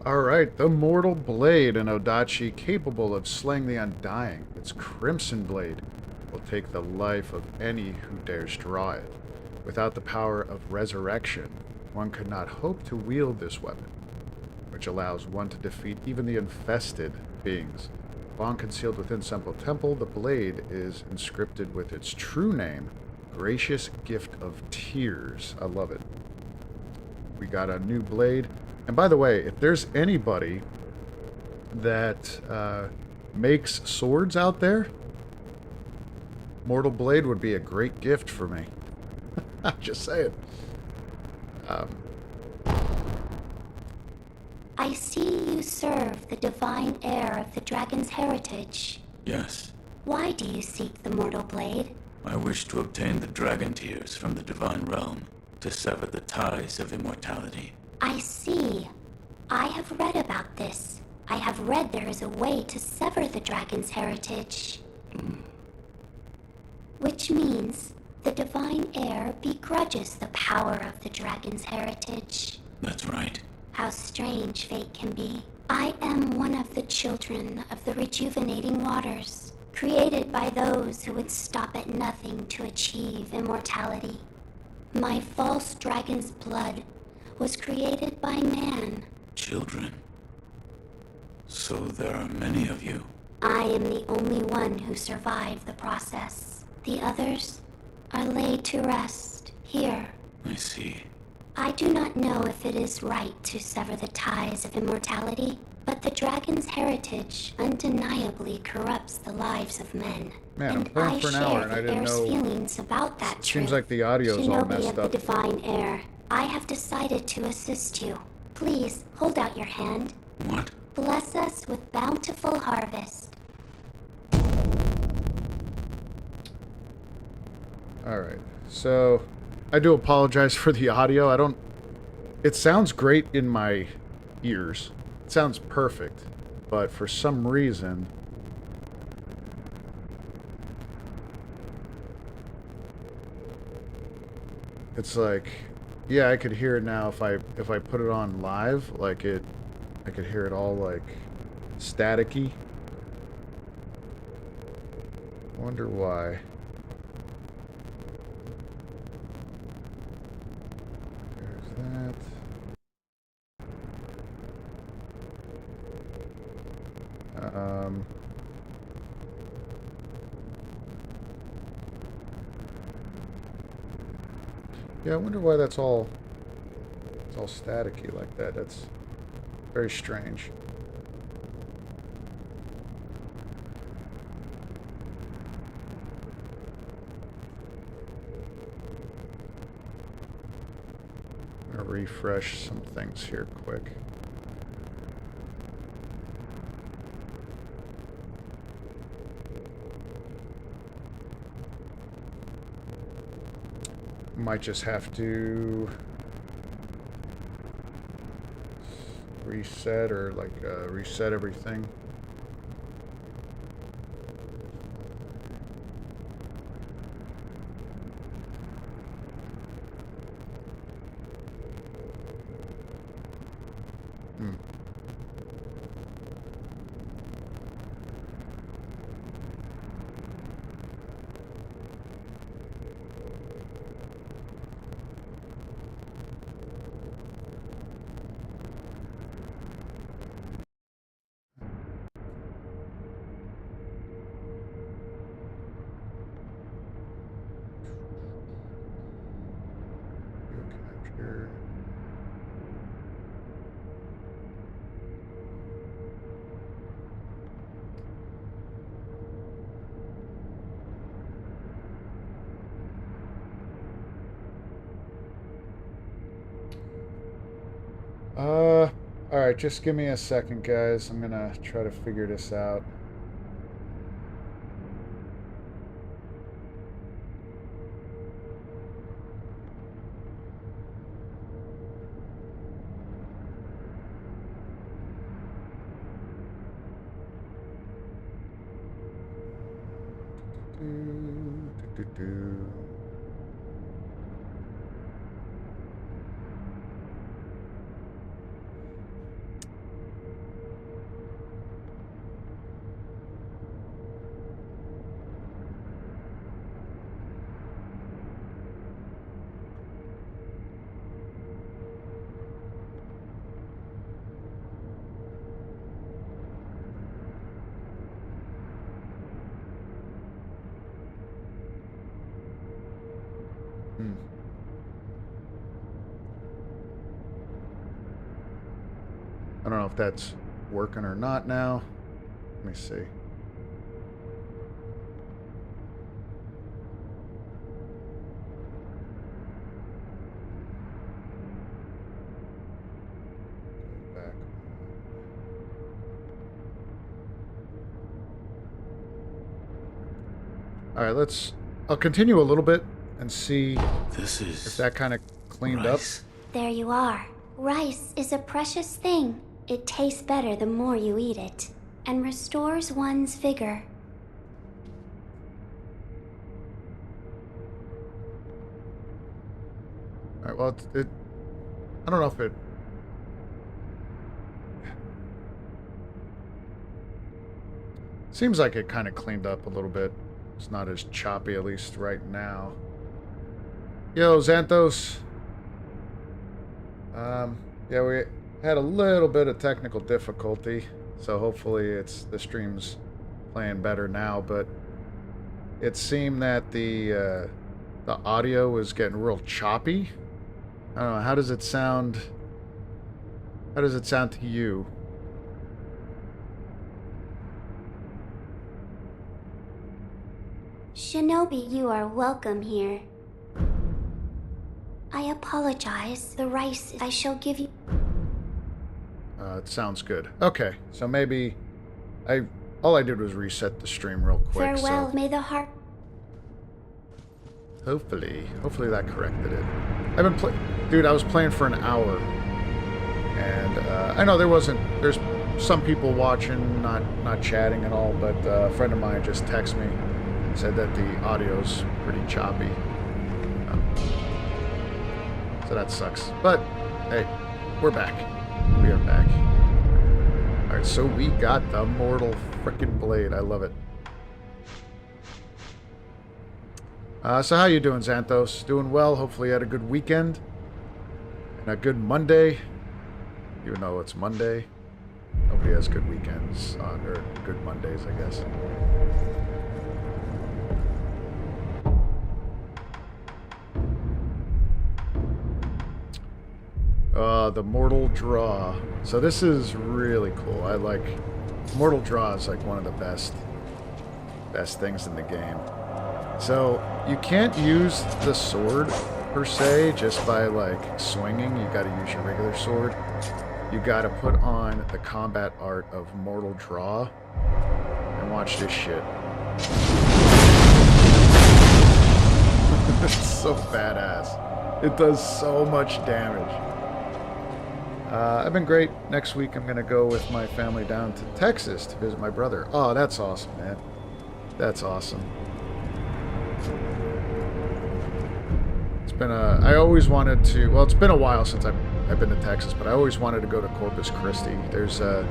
Alright, the Mortal Blade, an Odachi capable of slaying the undying. Its crimson blade will take the life of any who dares draw it. Without the power of resurrection, one could not hope to wield this weapon, which allows one to defeat even the infested beings. Long concealed within Senpou Temple, the blade is inscripted with its true name, Gracious Gift of Tears. I love it. We got a new blade. And by the way, if there's anybody that makes swords out there, Mortal Blade would be a great gift for me. I'm just saying. I see you serve the divine heir of the dragon's heritage. Yes. Why do you seek the Mortal Blade? I wish to obtain the dragon tears from the divine realm to sever the ties of immortality. I see. I have read about this. I have read there is a way to sever the dragon's heritage. Which means the divine heir begrudges the power of the dragon's heritage. That's right. How strange fate can be. I am one of the children of the rejuvenating waters, created by those who would stop at nothing to achieve immortality. My false dragon's blood was created by man. Children. So there are many of you. I am the only one who survived the process. The others are laid to rest here. I see. I do not know if it is right to sever the ties of immortality, but the dragon's heritage undeniably corrupts the lives of men. Man, I'm and playing I for an share hour and I the didn't heir's know. feelings about that truth. Seems like the audio's all Shinobi messed of the up. divine heir, I have decided to assist you. Please, hold out your hand. What? Bless us with bountiful harvest. Alright, so I do apologize for the audio. It sounds great in my ears. It sounds perfect. But for some reason, it's like, yeah, I could hear it now if I put it on live, like I could hear it all like staticky. Wonder why. There's that. Yeah, I wonder why it's all staticky like that. That's very strange. I'm gonna refresh some things here quick. Might just have to reset or like reset everything. Capture. Alright, just give me a second, guys. I'm gonna try to figure this out. I don't know if that's working or not now. Let me see. Back. All right, I'll continue a little bit and see if that kind of cleaned rice. up. There you are. Rice is a precious thing. It tastes better the more you eat it, and restores one's vigor. All right, well, I don't know if it Seems like it kind of cleaned up a little bit. It's not as choppy, at least right now. Yo, Xanthos. Yeah, we had a little bit of technical difficulty, so hopefully the stream's playing better now, but it seemed that the audio was getting real choppy. I don't know, how does it sound? How does it sound to you? Shinobi, you are welcome here. I apologize. The rice I shall give you. It sounds good. Okay, so maybe all I did was reset the stream real quick. Farewell, so may the heart. hopefully that corrected it. Dude, I was playing for an hour, and I know there's some people watching, not chatting at all, but a friend of mine just texted me, said that the audio's pretty choppy. So that sucks. But hey, we're back. We are back. Alright, so we got the mortal frickin' blade. I love it. So how you doing, Xanthos? Doing well. Hopefully you had a good weekend. And a good Monday. Even though it's Monday. Nobody has good weekends or good Mondays, I guess. The Mortal Draw. So this is really cool. I like... Mortal Draw is like one of the best things in the game. So you can't use the sword per se just by like swinging. You gotta use your regular sword. You gotta put on the combat art of Mortal Draw. And watch this shit. It's so badass. It does so much damage. I've been great. Next week I'm going to go with my family down to Texas to visit my brother. Oh, that's awesome, man. That's awesome. It's been I always wanted to... Well, it's been a while since I've been to Texas, but I always wanted to go to Corpus Christi. There's a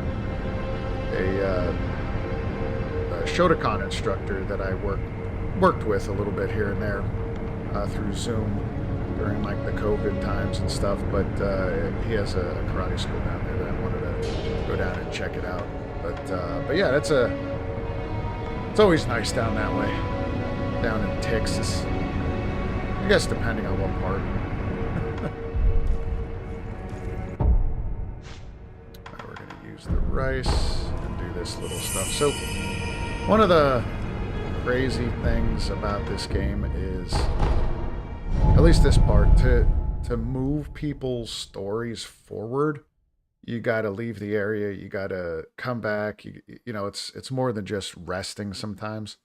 Shotokan instructor that I worked with a little bit here and there through Zoom during like the COVID times and stuff, but he has a karate school down there that I wanted to go down and check it out. But yeah, it's always nice down that way, down in Texas. I guess depending on what part. Alright, we're gonna use the rice and do this little stuff. So one of the crazy things about this game is, at least this part, to move people's stories forward, you got to leave the area, you got to come back. You know, it's more than just resting sometimes.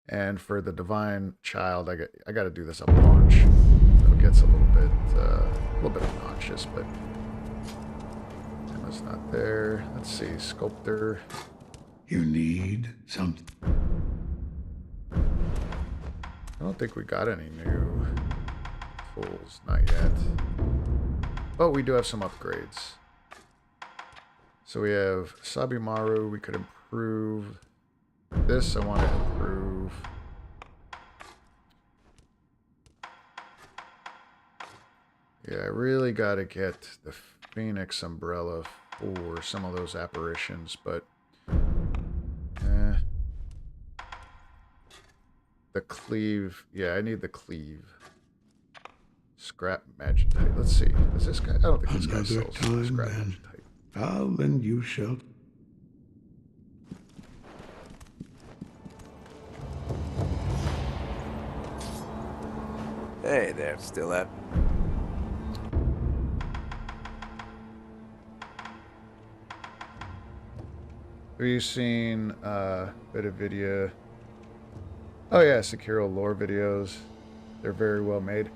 And for the divine child, I got to do this a bunch. So it gets a little bit obnoxious, but Emma's not there. Let's see, sculptor. You need something. I don't think we got any new tools, not yet. But we do have some upgrades. So we have Sabimaru, we could improve this. I want to improve. Yeah, I really got to get the Phoenix Umbrella for some of those apparitions, but the cleave. Yeah, I need the cleave. Scrap Magentite. Let's see. Is this guy? I don't think this guy sells scrap Magentite. I'll lend you shelter. Hey there, still up? Have you seen a bit of video? Oh yeah, Sekiro lore videos. They're very well made.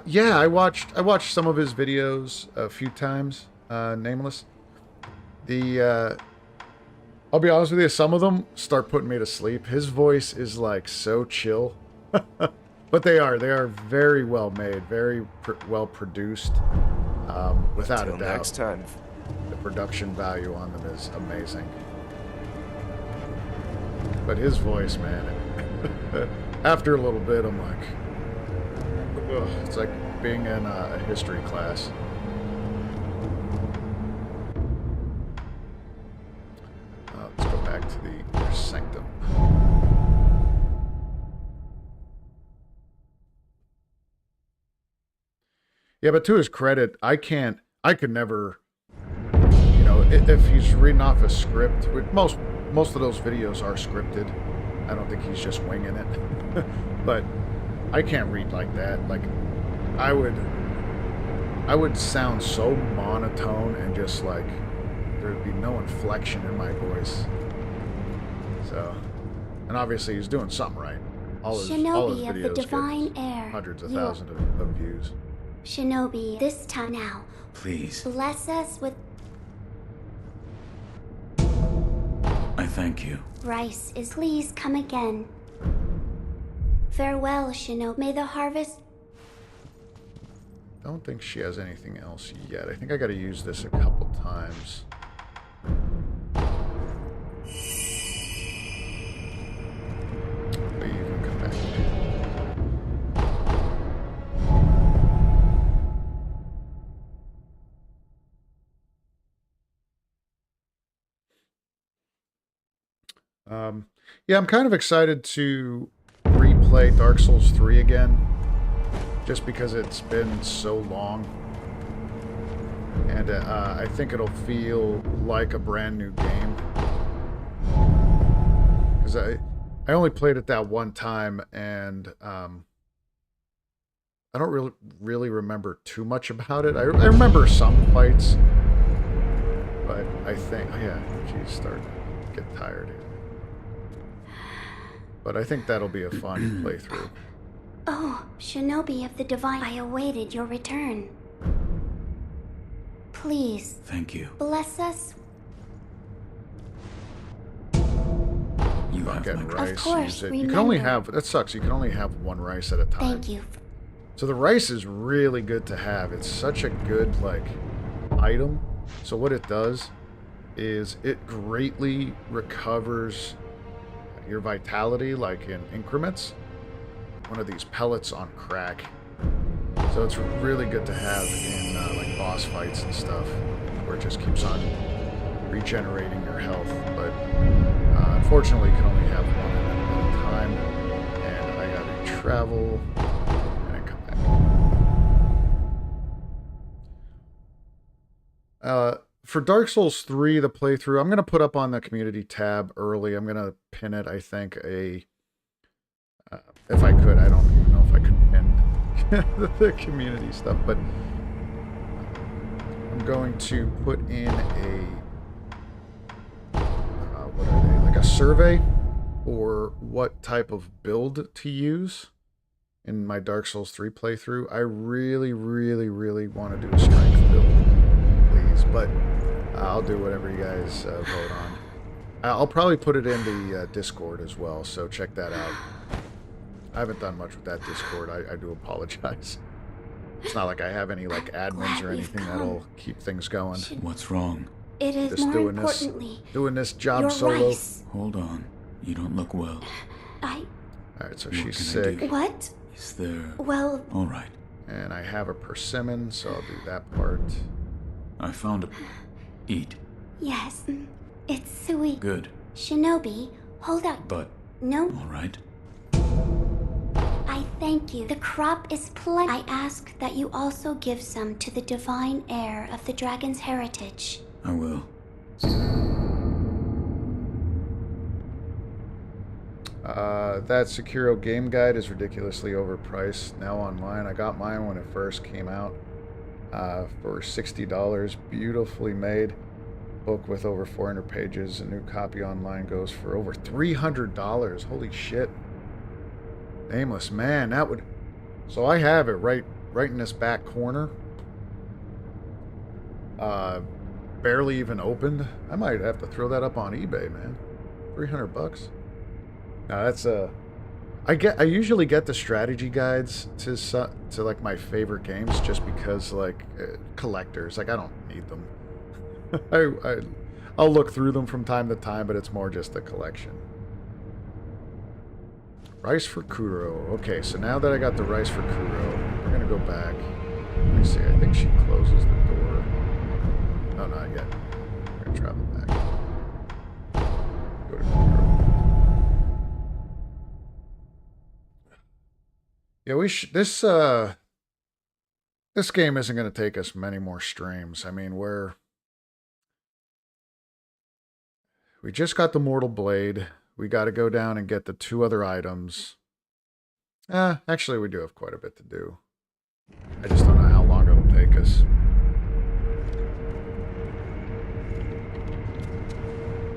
Yeah, I watched some of his videos a few times. Nameless. I'll be honest with you, some of them start putting me to sleep. His voice is like so chill. But they are very well made, very well produced. Without a doubt. Next time. The production value on them is amazing. But his voice, man, after a little bit, I'm like, ugh, it's like being in a history class. Let's go back to the sanctum. Yeah, but to his credit, I could never, you know, if he's reading off a script, most of those videos are scripted. I don't think he's just winging it. But I can't read like that. Like, I would sound so monotone and just like there'd be no inflection in my voice. So, and obviously he's doing something right. All his Shinobi of videos the divine get air. hundreds of thousands of views. Shinobi, this time now. Please. Bless us with I thank you. rice. Please come again. Farewell, Shinobi. May the harvest... I don't think she has anything else yet. I think I gotta use this a couple times. But you can come back. Yeah, I'm kind of excited to replay Dark Souls 3 again, just because it's been so long, and I think it'll feel like a brand new game, because I only played it that one time, and I don't really remember too much about it. I remember some fights, but I think, oh yeah, she's starting to get tired here. But I think that'll be a fun playthrough. Oh, Shinobi of the divine, I awaited your return. Please, Thank you. bless us. You have Getting my rice, Of course, use it. You can only remember. have, that sucks, you can only have one rice at a time. Thank you. So the rice is really good to have. It's such a good, like, item. So what it does is it greatly recovers your vitality, like in increments. One of these pellets on crack. So it's really good to have in like boss fights and stuff, where it just keeps on regenerating your health. But unfortunately, you can only have one at a time. And I gotta travel and come back. For Dark Souls 3, the playthrough, I'm going to put up on the community tab early. I'm going to pin it, I think, if I could. I don't even know if I could pin the community stuff, but I'm going to put in what are they, like a survey or what type of build to use in my Dark Souls 3 playthrough. I really want to do a strength build, please, but I'll do whatever you guys vote on. I'll probably put it in the Discord as well, so check that out. I haven't done much with that Discord. I do apologize. It's not like I have any like admins or anything that'll keep things going. What's wrong? It is Just more doing importantly, this job your solo. rice. Hold on. You don't look well. I... Alright, so What she's can I sick, do? What? Is there... Well, All right. and I have a persimmon, so I'll do that part. I found a... Eat. yes. It's sweet. Good. Shinobi, hold up. But... No, All right. I thank you. The crop is plenty. I ask that you also give some to the divine heir of the dragon's heritage. I will. That Sekiro game guide is ridiculously overpriced now online. I got mine when it first came out for $60. Beautifully made book with over 400 pages. A new copy online goes for over $300. Holy shit. Nameless man, that would... So I have it right in this back corner. Barely even opened. I might have to throw that up on eBay, man. $300. Now that's I usually get the strategy guides to like my favorite games just because like collectors. Like I don't need them. I'll look through them from time to time, but it's more just a collection. Rice for Kuro. Okay, so now that I got the rice for Kuro, we're gonna go back. Let me see, I think she closes the door. No, not yet. We're gonna travel back. Go to Kuro. Yeah, this game isn't gonna take us many more streams. I mean, we just got the Mortal Blade. We got to go down and get the 2 other items. Actually, we do have quite a bit to do. I just don't know how long it'll take us.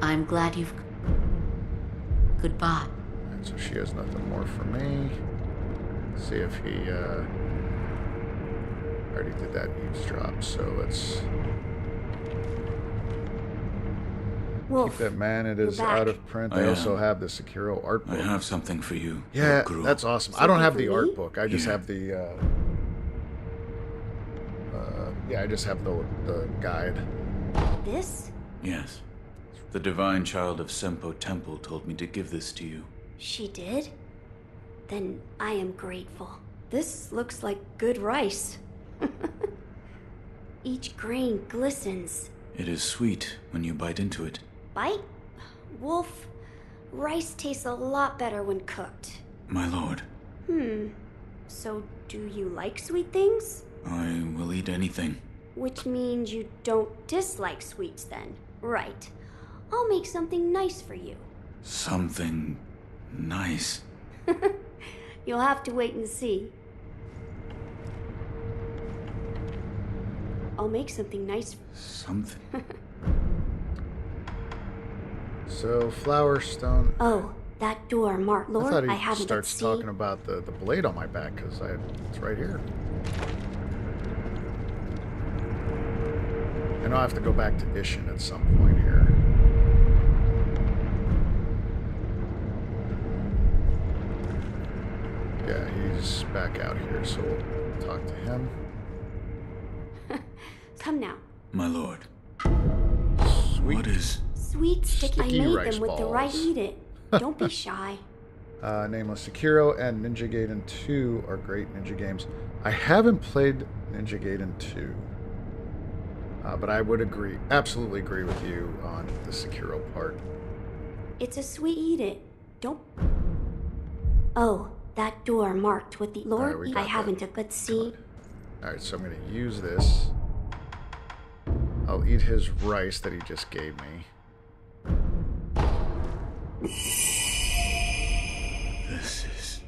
I'm glad you've... Goodbye. And so she has nothing more for me. See if he, already did that eavesdrop, so let's... Wolf, Keep that man, it is back. out of print. I also have the Sekiro art book. I have something for you. Yeah, no-Kuro. that's awesome. I don't have the for art me? book. I just Yeah. have the, I just have the guide. This? Yes. The divine child of Senpou Temple told me to give this to you. She did? Then I am grateful. This looks like good rice. Each grain glistens. It is sweet when you bite into it. Bite? Wolf, rice tastes a lot better when cooked. My lord, So do you like sweet things? I will eat anything. Which means you don't dislike sweets then. Right. I'll make something nice for you. Something nice. You'll have to wait and see. I'll make something nice. Something. So, Flower Stone. Oh, that door marked. I Lord, thought he haven't starts see. talking about the blade on my back, because it's right here. I know I have to go back to Ishin at some point here. Yeah, he's back out here, so we'll talk to him. Come now. My lord. Sweet. What is... Sweet, sticky. I Sticky made rice them with the right. balls. Eat it. Don't be shy. Nameless Sekiro and Ninja Gaiden 2 are great ninja games. I haven't played Ninja Gaiden 2. But I would absolutely agree with you on the Sekiro part. It's a sweet. Eat it. Don't. Oh, that door marked with the Lord. we I got haven't. that. But see. Alright, so I'm going to use this. I'll eat his rice that he just gave me. This is...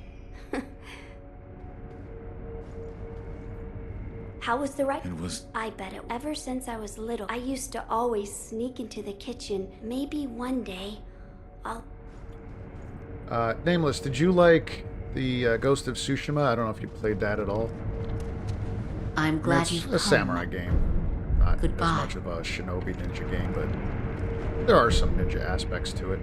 How was the right? It was... I bet it. Ever since I was little, I used to always sneak into the kitchen. Maybe one day, I'll. Nameless, did you like the Ghost of Tsushima? I don't know if you played that at all. I'm glad It's you've a come. samurai game. Not Goodbye. as much of a shinobi ninja game, but there are some ninja aspects to it.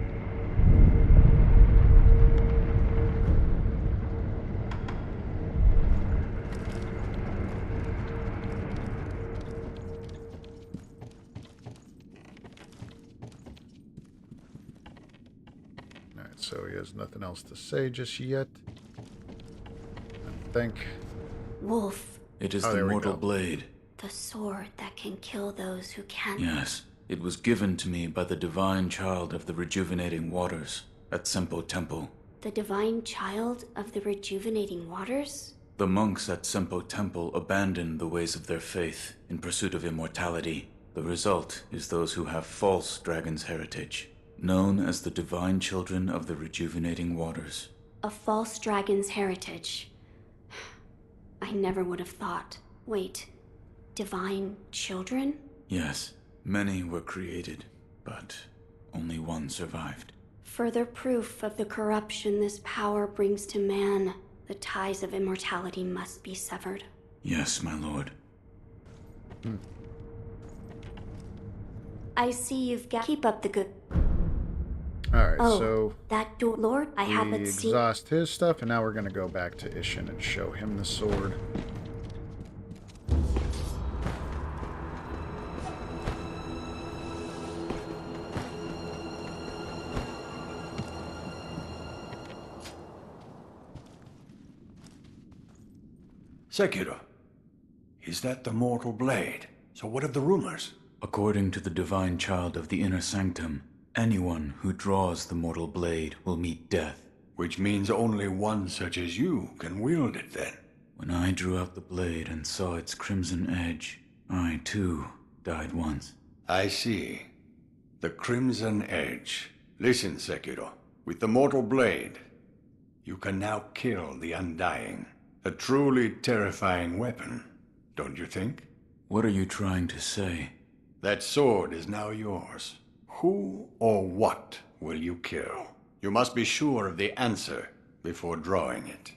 Alright, so he has nothing else to say just yet. I think. Wolf, It is Oh, the there we mortal go. blade. the sword that can kill those who can't. Yes. It was given to me by the divine child of the rejuvenating waters at Senpou Temple. The divine child of the rejuvenating waters? The monks at Senpou Temple abandoned the ways of their faith in pursuit of immortality. The result is those who have false dragon's heritage, known as the divine children of the rejuvenating waters. A false dragon's heritage. I never would have thought. Wait, divine children? Yes, many were created, but only one survived. Further proof of the corruption this power brings to man. The ties of immortality must be severed. Yes, my lord. I see you've got. Keep up the good. Alright, Oh, so that door, Lord, I we haven't seen. exhaust his stuff, and now we're going to go back to Ishin and show him the sword. Sekiro. Is that the mortal blade? So what of the rumors? According to the divine child of the inner sanctum, anyone who draws the mortal blade will meet death. Which means only one such as you can wield it then. When I drew out the blade and saw its crimson edge, I too died once. I see. The crimson edge. Listen, Sekiro. With the mortal blade, you can now kill the undying. A truly terrifying weapon, don't you think? What are you trying to say? That sword is now yours. Who or what will you kill? You must be sure of the answer before drawing it.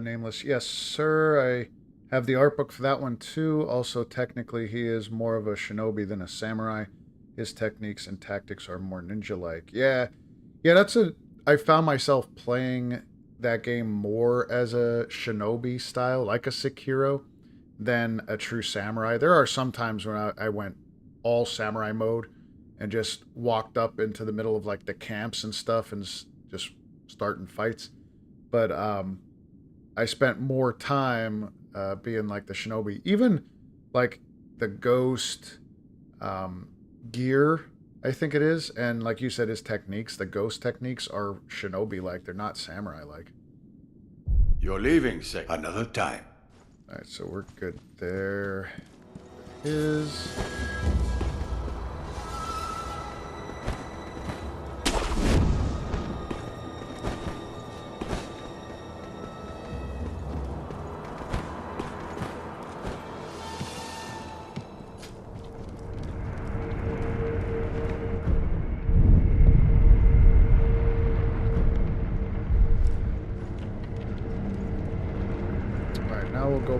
Nameless. Yes, sir. I have the art book for that one too. Also, technically, he is more of a shinobi than a samurai. His techniques and tactics are more ninja-like. Yeah, I found myself playing that game more as a shinobi style, like a Sekiro, than a true samurai. There are some times when I went all samurai mode and just walked up into the middle of like the camps and stuff and just starting fights. But I spent more time being like the shinobi. Even like the ghost gear, I think it is. And like you said, his techniques, the ghost techniques are shinobi-like. They're not samurai-like. You're leaving, Sek. Another time. All right, so we're good there. Is...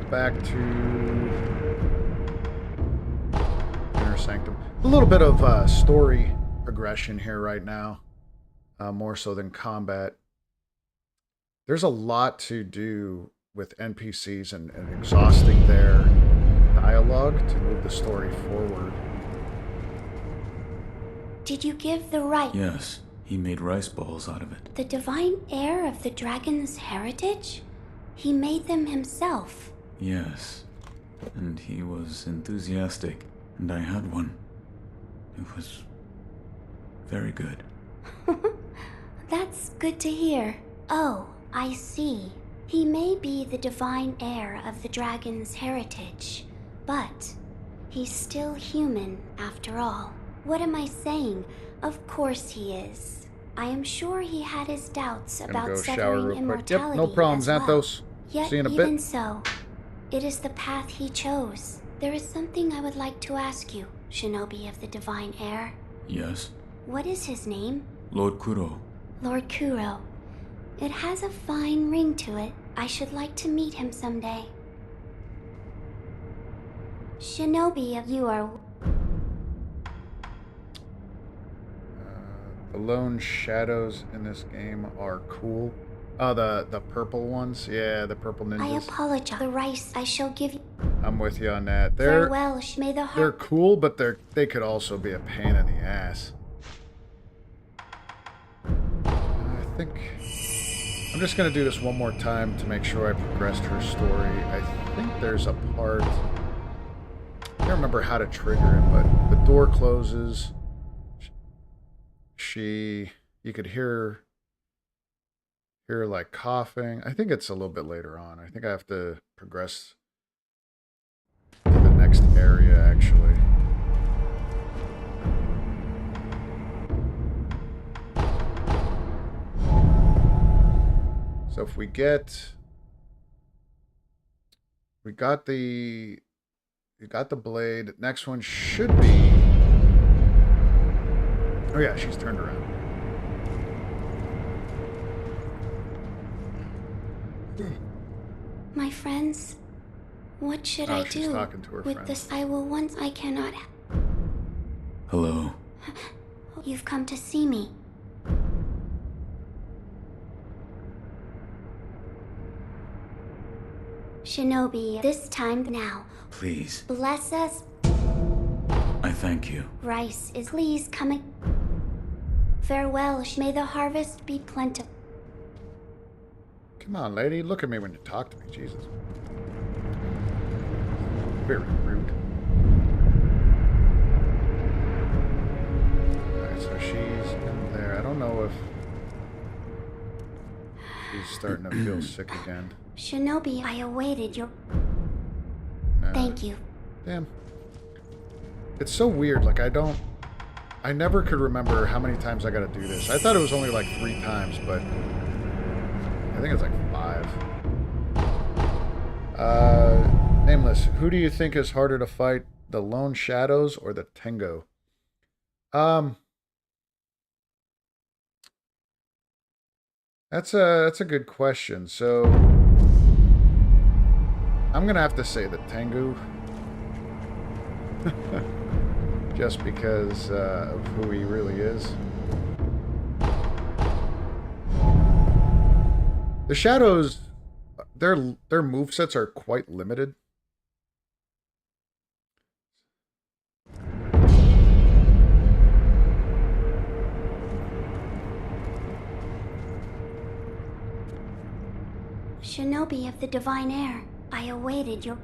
back to Inner Sanctum. A little bit of story progression here right now, more so than combat. There's a lot to do with NPCs and exhausting their dialogue to move the story forward. Did you give the right? Yes, he made rice balls out of it. The divine heir of the dragon's heritage? He made them himself. Yes, and he was enthusiastic, and I had one. It was very good. That's good to hear. Oh, I see. He may be the divine heir of the dragon's heritage, but he's still human after all. What am I saying? Of course he is. I am sure he had his doubts about severing immortality. Yep, no problems, as well. Anthos. Yet See you in a even bit. so, it is the path he chose. There is something I would like to ask you, Shinobi of the Divine Heir. Yes? What is his name? Lord Kuro. Lord Kuro. It has a fine ring to it. I should like to meet him someday. Shinobi, you are... The lone shadows in this game are cool. Oh, the purple ones? Yeah, the purple ninjas. I apologize. The rice I shall give you. I'm with you on that. Farewell, may the they're heart... cool, but they could also be a pain in the ass. I think... I'm just going to do this one more time to make sure I progressed her story. I think there's a part... I can't remember how to trigger it, but the door closes. You could hear like coughing. I think it's a little bit later on. I think I have to progress to the next area, actually. So if we got the blade. Next one should be... Oh yeah, she's turned around. My friends, what should I she's do talking to her with friends. this? I cannot... Hello. You've come to see me. Shinobi, this time now. Please. Bless us. I thank you. Rice is please coming. Farewell, may the harvest be plentiful. Come on, lady. Look at me when you talk to me. Jesus. Very rude. Alright, so she's in there. I don't know if she's starting to feel sick again. Shinobi, I awaited your... Thank you. Damn. It's so weird. Like, I never could remember how many times I gotta do this. I thought it was only like 3 times, but I think it's like 5. Nameless. Who do you think is harder to fight, the Lone Shadows or the Tengu? That's a good question. So I'm gonna have to say the Tengu. Just because of who he really is. The Shadows, their movesets are quite limited. Shinobi of the Divine Air, I awaited your...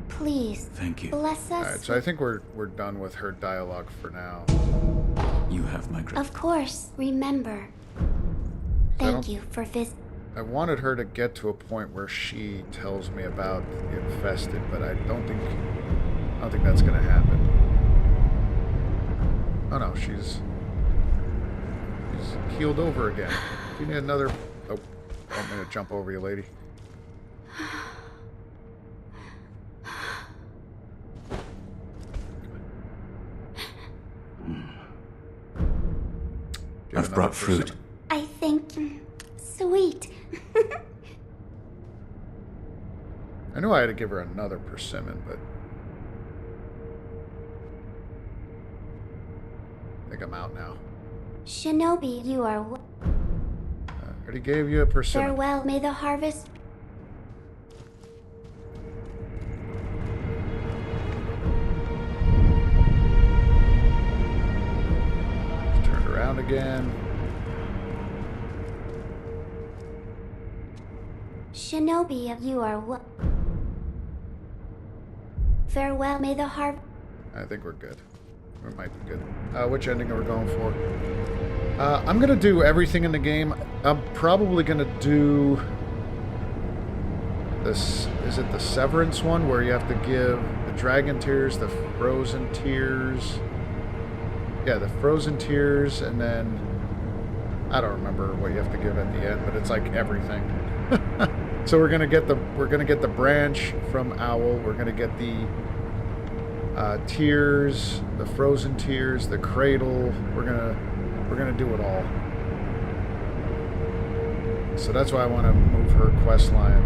Please. Thank you. Bless us. Alright, so I think we're done with her dialogue for now. You have my Of course, remember. Thank you for visiting. I wanted her to get to a point where she tells me about the infested, but I don't think that's gonna happen. Oh no, she's keeled over again. Do you need another... Oh, I'm gonna jump over you, lady. I've brought fruit. I think... Sweet. I knew I had to give her another persimmon, but... I think I'm out now. Shinobi, you are... I already gave you a persimmon. Farewell, may the harvest... Turned around again. Shinobi, you are what? Farewell, may the harvest... I think we're good. We might be good. Which ending are we going for? I'm going to do everything in the game. I'm probably going to do this. Is it the Severance one where you have to give the Dragon Tears, the Frozen Tears? Yeah, the Frozen Tears, and then I don't remember what you have to give at the end, but it's like everything. So we're gonna get the branch from Owl. We're gonna get the tears, the Frozen Tears, the cradle. We're gonna do it all. So that's why I want to move her quest line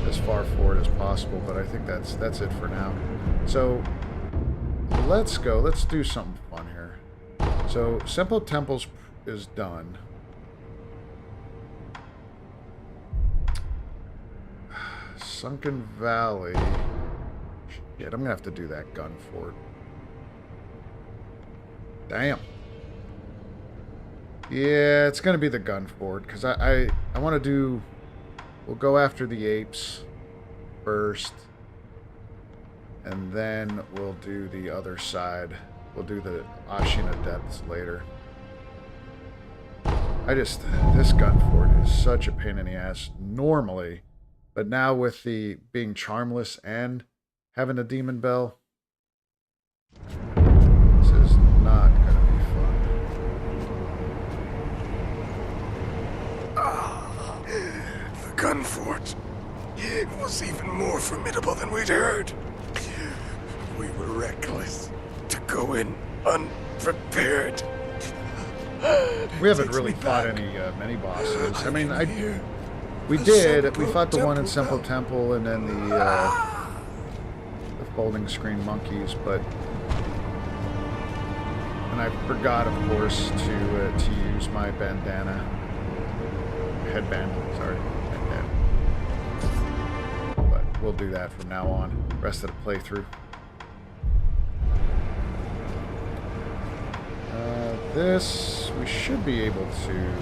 as far forward as possible. But I think that's it for now. So let's go. Let's do something fun here. So Senpou Temple is done. Sunken Valley. Shit, I'm gonna have to do that gun fort. Damn. Yeah, it's gonna be the gun fort because I want to do. We'll go after the apes first, and then we'll do the other side. We'll do the Ashina depths later. This gun fort is such a pain in the ass normally. But now with the being charmless and having a demon bell, this is not going to be fun. The gun fort was even more formidable than we'd heard. We were reckless to go in unprepared. We haven't really fought any mini bosses. I mean, we did. We fought the one in Senpou Temple and then the folding screen monkeys, but and I forgot, of course, to use my headband. Sorry, bandana. But we'll do that from now on. Rest of the playthrough. this, we should be able to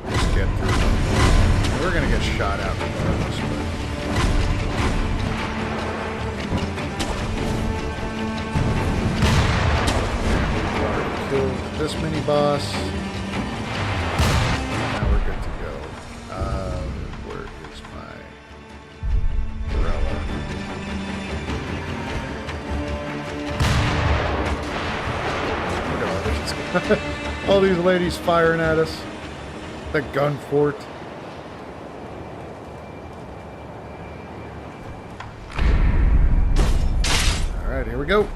just get through. We're gonna get shot out regardless, but we've already killed this mini boss. Now we're good to go. Where is my umbrella? Look at all this. All these ladies firing at us. The gun fort. Alright, here we go.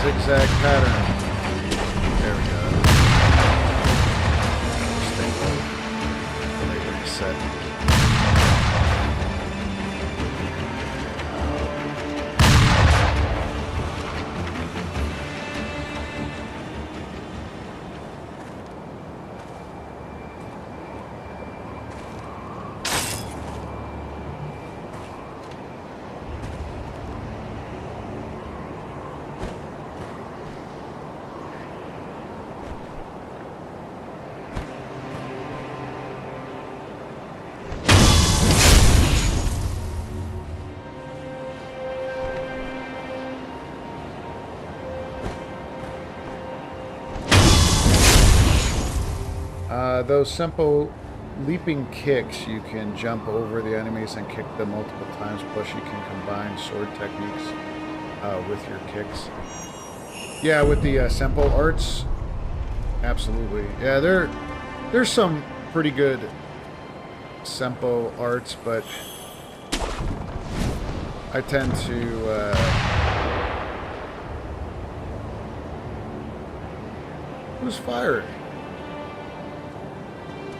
Zigzag pattern. There we go. Stay low. They reset. Those simple leaping kicks, you can jump over the enemies and kick them multiple times, plus you can combine sword techniques with your kicks. Yeah, with the Senpou arts, absolutely. Yeah, there's some pretty good Senpou arts, but I tend to who's fired?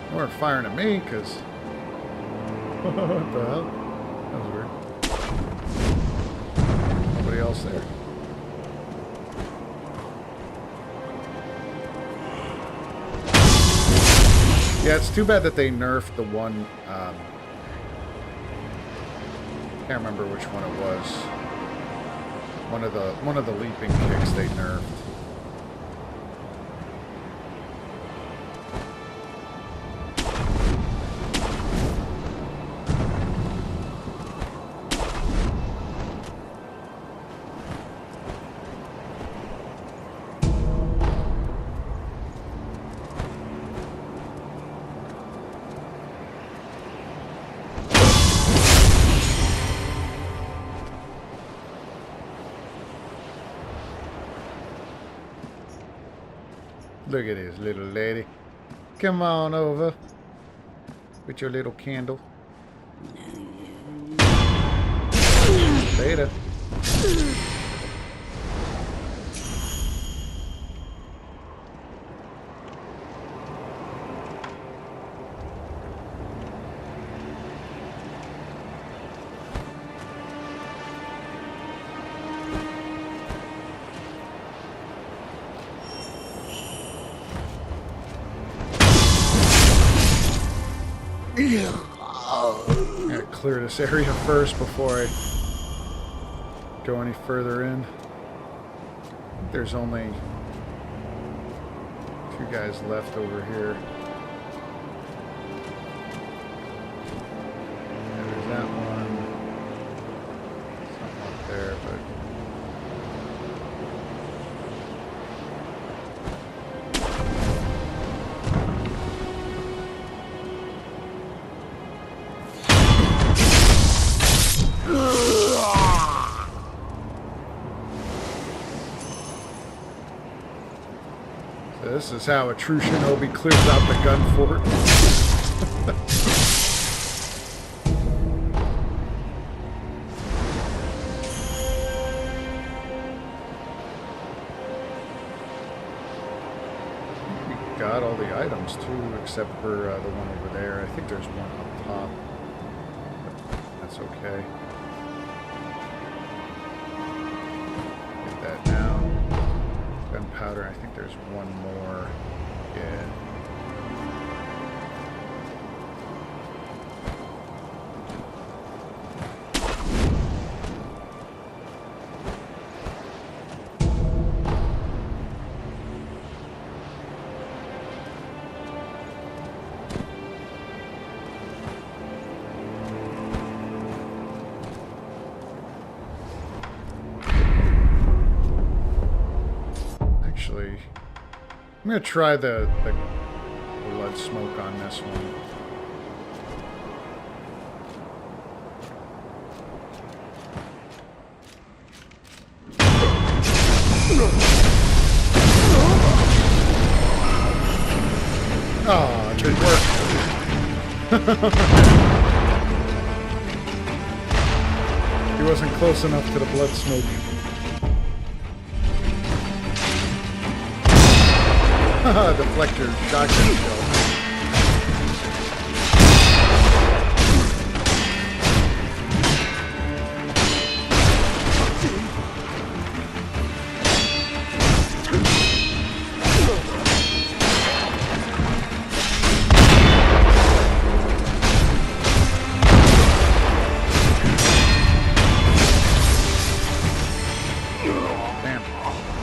They weren't firing at me, because... What the hell? That was weird. Nobody else there. Yeah, it's too bad that they nerfed the one... can't remember which one it was. One of the leaping kicks they nerfed. Look at this little lady. Come on over with your little candle. Later. I gotta clear this area first before I go any further in. I think there's only 2 guys left over here. Yeah, there's that one. Something up there, but... This is how a true shinobi clears out the gun fort. We got all the items too, except for the one over there. I think there's one up top. But that's okay. Get that now. Gunpowder, I think there's one more. Yeah. I'm gonna try the blood smoke on this one. Oh, it didn't work. He wasn't close enough to the blood smoke. Deflector shotgun shell.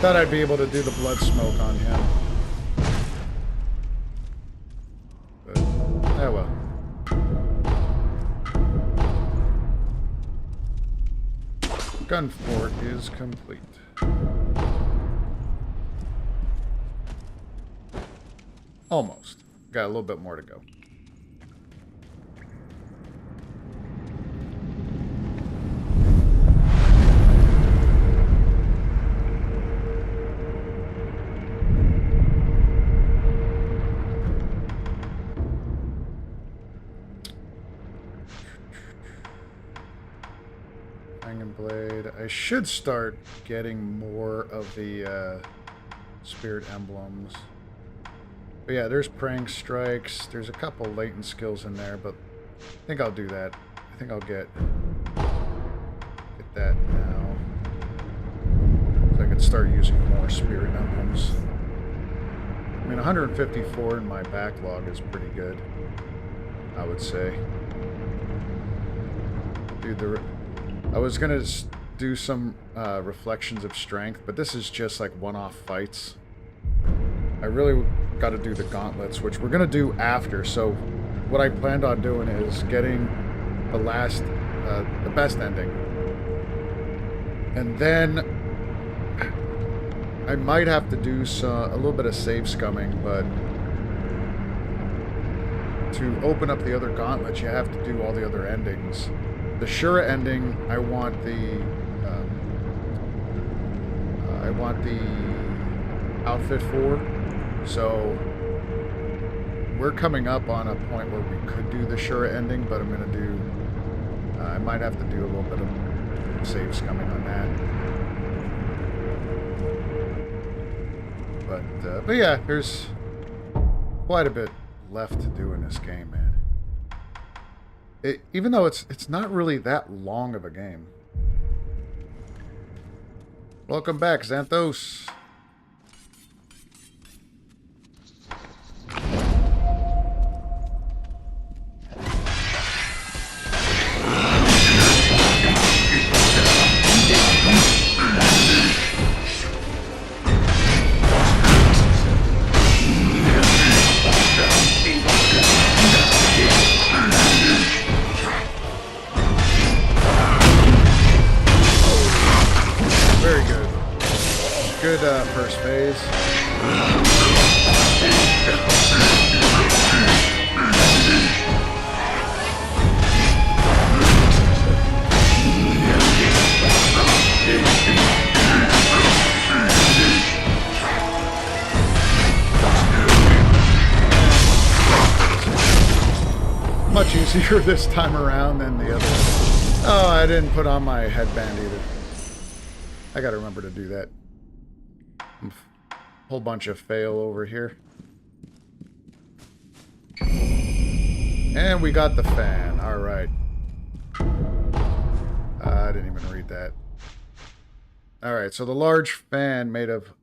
Thought I'd be able to do the blood smoke on him. But, oh well. Gun fort is complete. Almost. Got a little bit more to go. Blade. I should start getting more of the spirit emblems. But yeah, there's praying strikes. There's a couple latent skills in there, but I think I'll do that. I think I'll get that now. So I can start using more spirit emblems. I mean, 154 in my backlog is pretty good, I would say. Dude, I was gonna do some reflections of strength, but this is just like one-off fights. I really got to do the gauntlets, which we're gonna do after. So what I planned on doing is getting the best ending, and then I might have to do a little bit of save scumming, but to open up the other gauntlets, you have to do all the other endings. The Shura ending, I want the outfit for. So we're coming up on a point where we could do the Shura ending, but I'm gonna do. I might have to do a little bit of save scumming on that. But yeah, there's quite a bit left to do in this game, man. Even though it's not really that long of a game. Welcome back, Xanthos. Good first phase. Much easier this time around than the other. Oh, I didn't put on my headband either. I gotta remember to do that. Whole bunch of fail over here. And we got the fan. Alright. I didn't even read that. Alright, so the large fan made of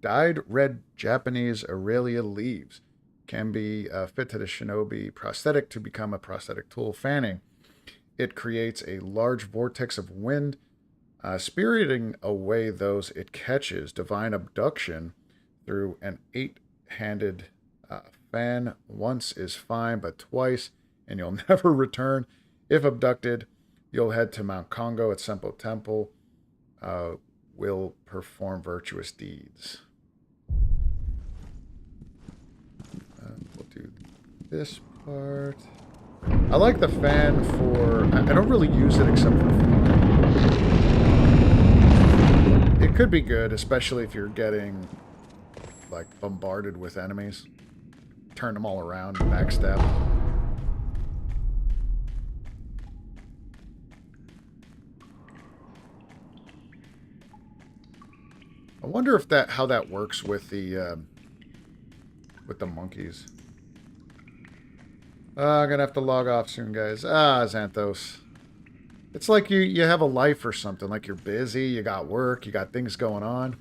dyed red Japanese Aurelia leaves can be fit to the shinobi prosthetic to become a prosthetic tool. Fanning. It creates a large vortex of wind, spiriting away those it catches. Divine abduction through an 8-handed fan. Once is fine, but twice, and you'll never return. If abducted, you'll head to Mount Kongo at Senpou Temple. Will perform virtuous deeds. this part. I like the fan for... I don't really use it except for fun. It could be good, especially if you're getting, like, bombarded with enemies. Turn them all around and backstab. I wonder if how that works with the monkeys. I'm gonna have to log off soon, guys. Xanthos. It's like you have a life or something. Like you're busy, you got work, you got things going on.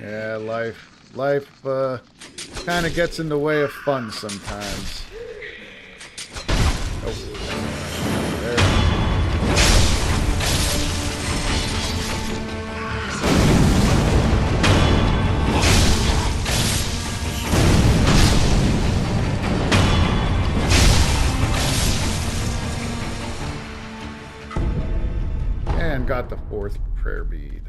Yeah, life kind of gets in the way of fun sometimes. Oh, there. And got the 4th prayer bead.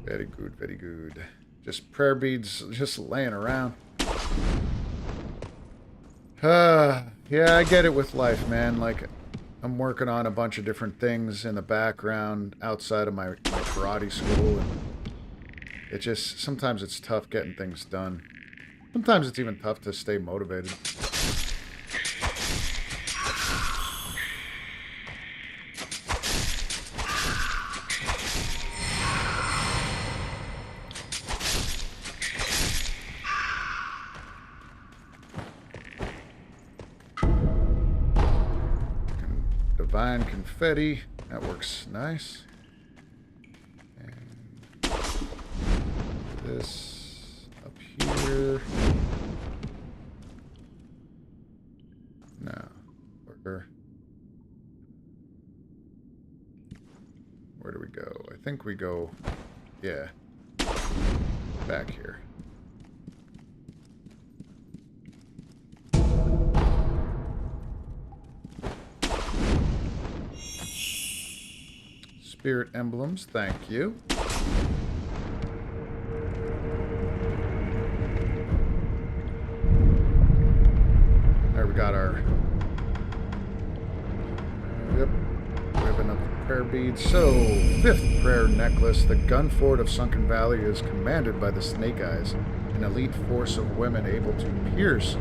Very good, very good. Just prayer beads just laying around. Yeah, I get it with life, man. Like, I'm working on a bunch of different things in the background outside of my karate school. And it just, sometimes it's tough getting things done. Sometimes it's even tough to stay motivated. Divine confetti. That works nice. And this up here. No. Where do we go? I think we go... Yeah. Back here. Spirit emblems, thank you. There we got our... Yep. Ribbon of prayer beads. So, 5th prayer necklace. The gun fort of Sunken Valley is commanded by the Snake Eyes, an elite force of women able to pierce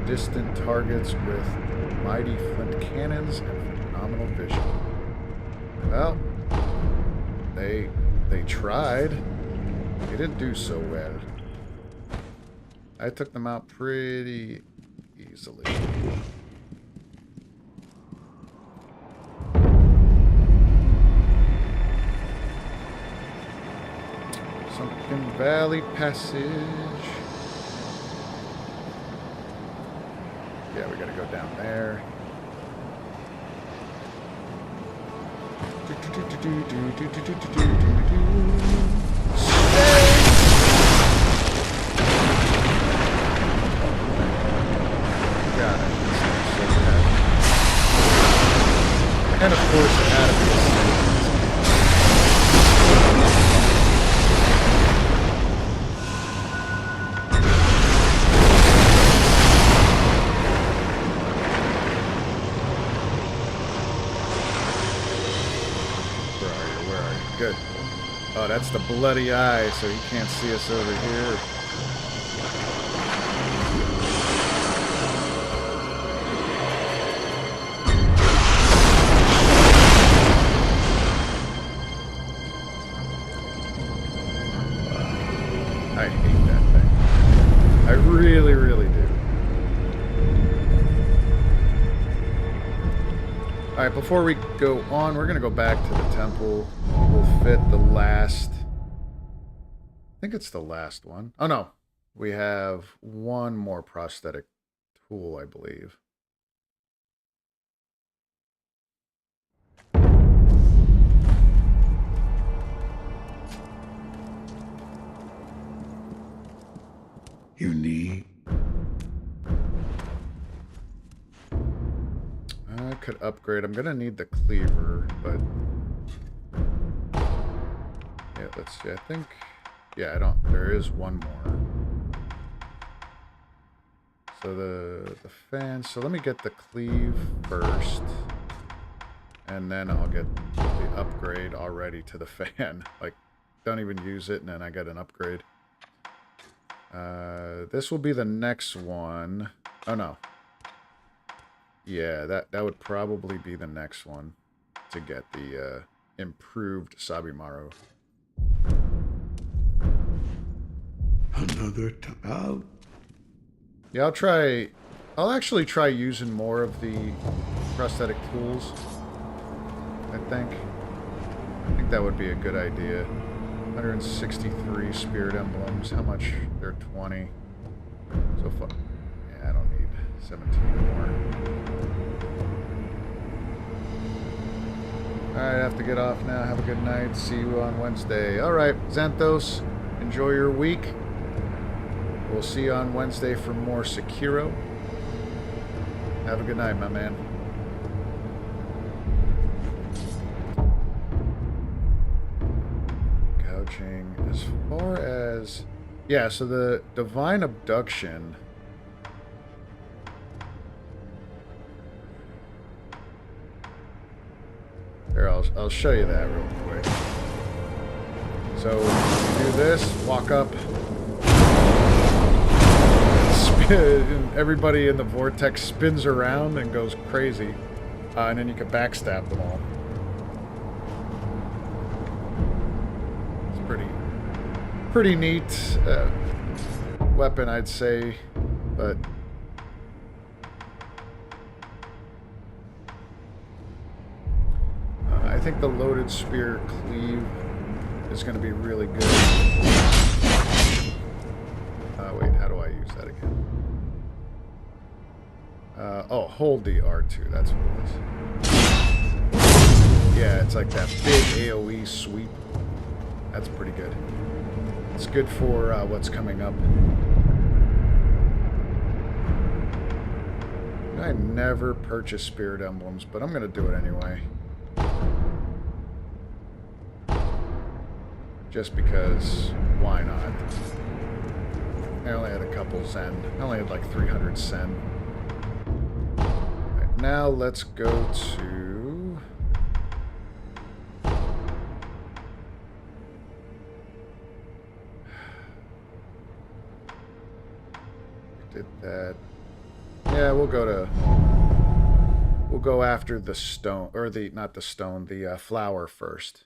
distant targets with mighty flint cannons and phenomenal vision. Well, they tried. They didn't do so well. I took them out pretty easily. Sunken Valley Passage. Yeah, we gotta go down there. And of course it had to be a Good. Oh, that's the bloody eye, so he can't see us over here. I hate that thing. I really, really do. Alright, before we go on, we're going to go back to the temple. We'll fit the last... I think it's the last one. Oh, no. We have one more prosthetic tool, I believe. you need. I could upgrade. I'm gonna need the cleaver, but yeah, let's see. I think, yeah, I don't. There is one more. So the fan. So let me get the cleave first, and then I'll get the upgrade already to the fan. Like, don't even use it, and then I get an upgrade. This will be the next one. Oh no. Yeah, that would probably be the next one to get the improved Sabimaru. Another out. Yeah, I'll actually try using more of the prosthetic tools. I think that would be a good idea. 163 spirit emblems. How much? They're 20. So far. Yeah, I don't need 17 more. Alright, I have to get off now. Have a good night. See you on Wednesday. Alright, Xanthos, enjoy your week. We'll see you on Wednesday for more Sekiro. Have a good night, my man. Gouging. As far as... Yeah, so the Divine Abduction... Here, I'll show you that real quick. So, you do this, walk up, spin, everybody in the vortex spins around and goes crazy, and then you can backstab them all. It's pretty neat weapon, I'd say, but... I think the loaded spear cleave is going to be really good. Wait, how do I use that again? Oh, hold the R2, that's what it was. Yeah, it's like that big AoE sweep. That's pretty good. It's good for what's coming up. I never purchase spirit emblems, but I'm going to do it anyway. Just because, why not? I only had a couple Zen. I only had like 300 Sen. Right, now let's go to... Did that. Yeah, we'll go after the stone, or not the stone, the flower first.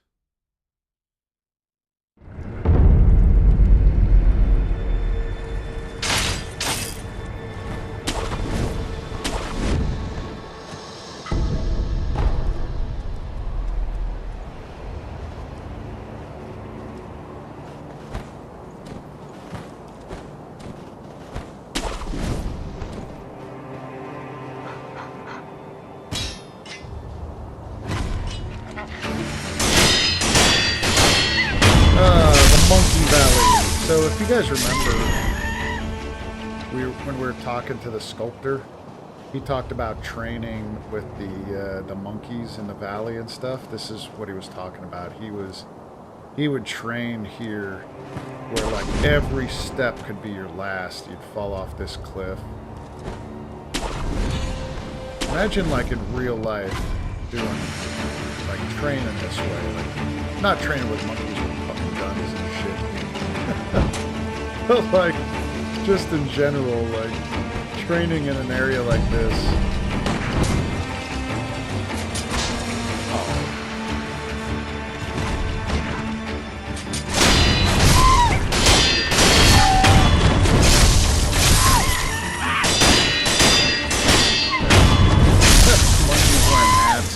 So if you guys remember, when we were talking to the sculptor, he talked about training with the monkeys in the valley and stuff. This is what he was talking about. He would train here where like every step could be your last. You'd fall off this cliff. Imagine like in real life doing like training this way, like not training with monkeys with fucking guns and shit. But like, just in general, like, training in an area like this. Monkeys wearing hats.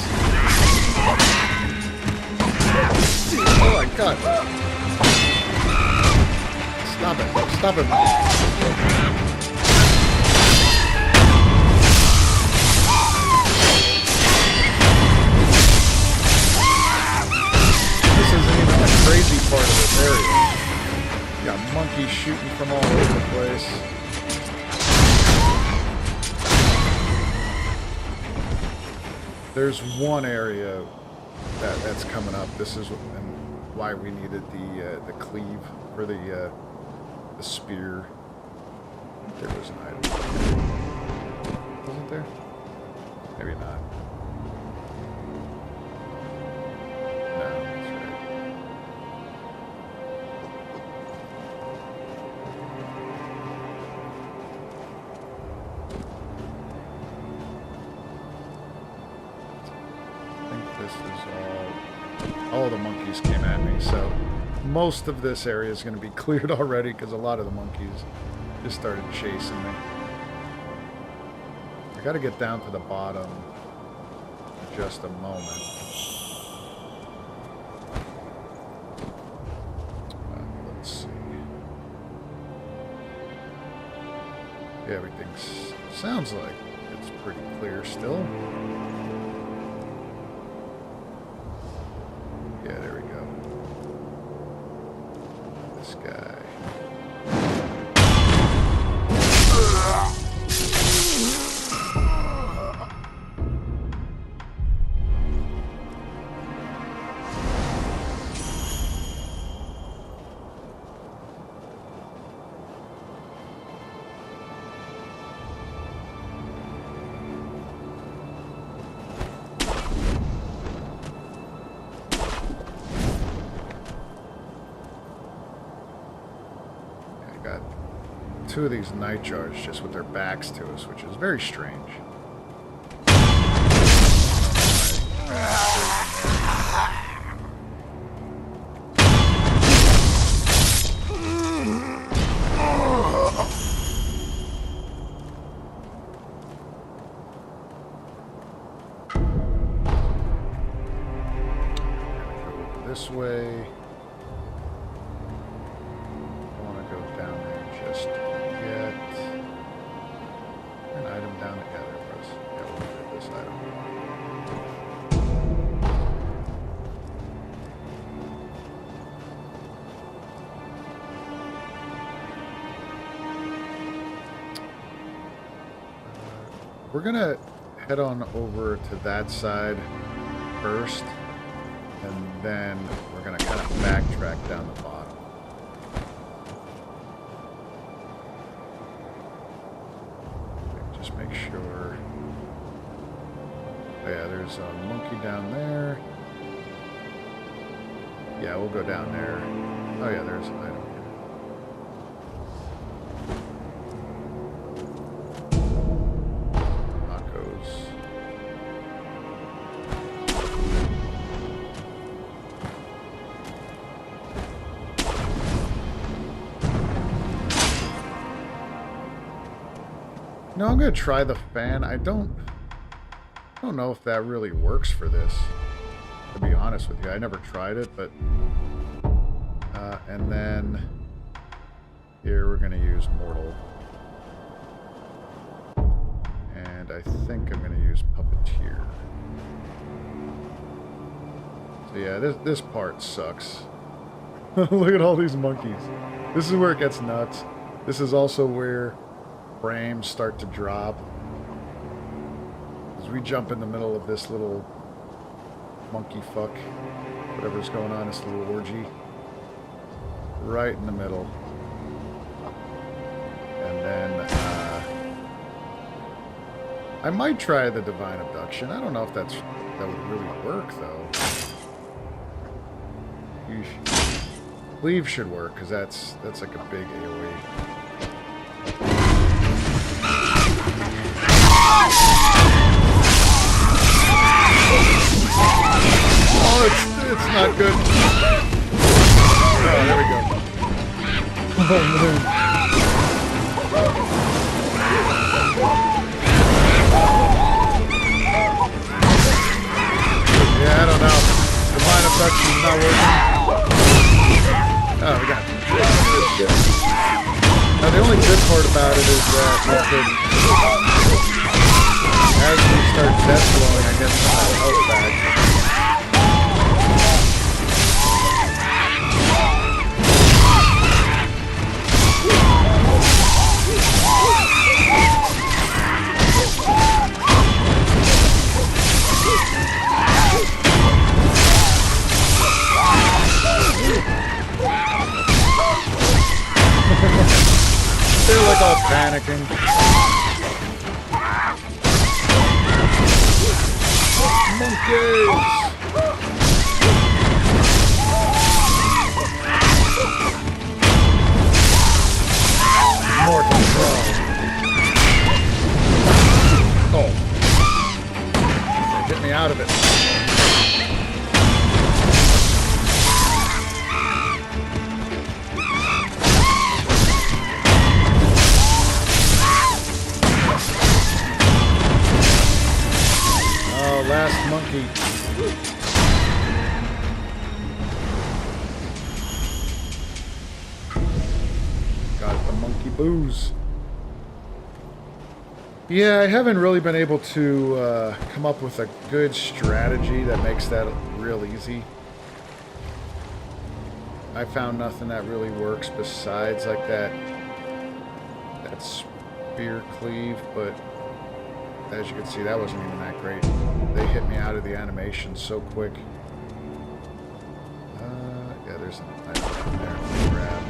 Oh my god. Stop it. Stop it. This isn't even the crazy part of this area. You got monkeys shooting from all over the place. there's one area that's coming up. This is why we needed the cleave for the spear. There was an item. Wasn't there? Maybe not. No, that's right. I think this is all the monkeys came at me, so most of this area is going to be cleared already because a lot of the monkeys just started chasing me. I gotta get down to the bottom in just a moment. Let's see. Yeah, everything sounds like it's pretty clear still. Yeah, there we go. This guy. Two of these night jars just with their backs to us, which is very strange. Go this way. I want to go down there just yet. An item down there. Yeah, there was. Yeah, we'll get this item. We're gonna head on over to that side first, and then we're gonna kind of backtrack down the bottom. Just make sure. Oh yeah, there's a monkey down there. Yeah, we'll go down there. Oh yeah, there's an item here. No, I'm gonna try the fan. I don't know if that really works for this, to be honest with you. I never tried it, but and then here we're gonna use Mortal, and I think I'm gonna use Puppeteer. So yeah, this part sucks. Look at all these monkeys. This is where it gets nuts. This is also where frames start to drop as we jump in the middle of this little monkey fuck, whatever's going on, this little orgy, right in the middle. And then I might try the Divine Abduction. I don't know if that would really work though. Cleave should work because that's like a big AoE. Oh, it's not good. Oh, there we go. Oh, man. Yeah, I don't know. Divine Abduction is not working. Oh, we got it. Now, the only good part about it is that we could, as we start death blowing, I guess we'll have health back. panicking. Monkeys! More control. Oh. Get me out of it. Oh, last monkey. Got the monkey booze. Yeah, I haven't really been able to come up with a good strategy that makes that real easy. I found nothing that really works besides like that spear cleave, but as you can see, that wasn't even that great. They hit me out of the animation so quick. Yeah, there's an item down there to grab.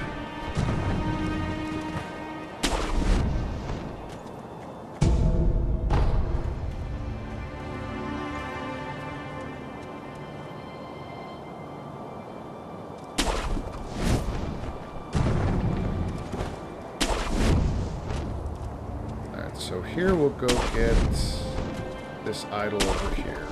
So here we'll go get this idol over here.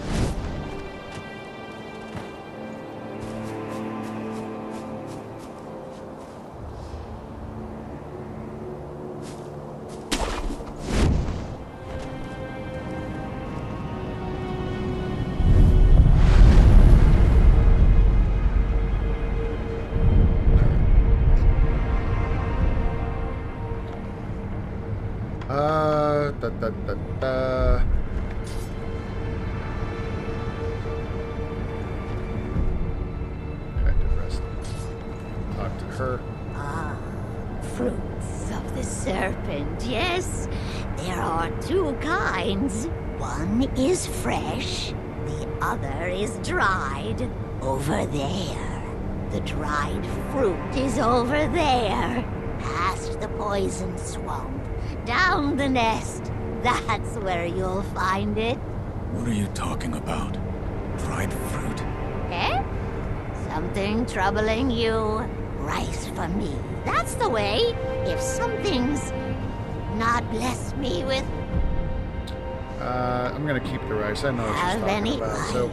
Talk to her. Fruits of the serpent, yes. There are two kinds. One is fresh, the other is dried. Over there. The dried fruit is over there. Past the poison swamp. Down the nest. That's where you'll find it. What are you talking about? Dried fruit? Eh? Something troubling you? Rice for me. That's the way. If something's not blessed me with... I'm gonna keep the rice. I know what she's talking about. So,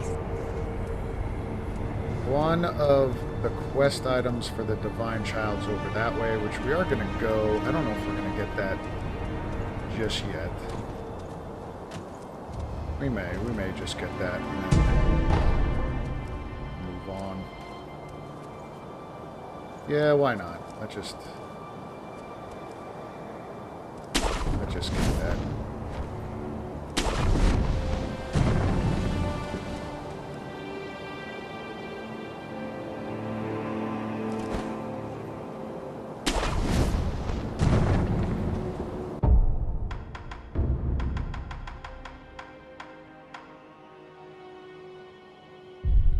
one of the quest items for the Divine Child's over that way, which we are gonna go. I don't know if we're gonna get that just yet. We may just get that and then move on. Yeah, why not? Let's just get that.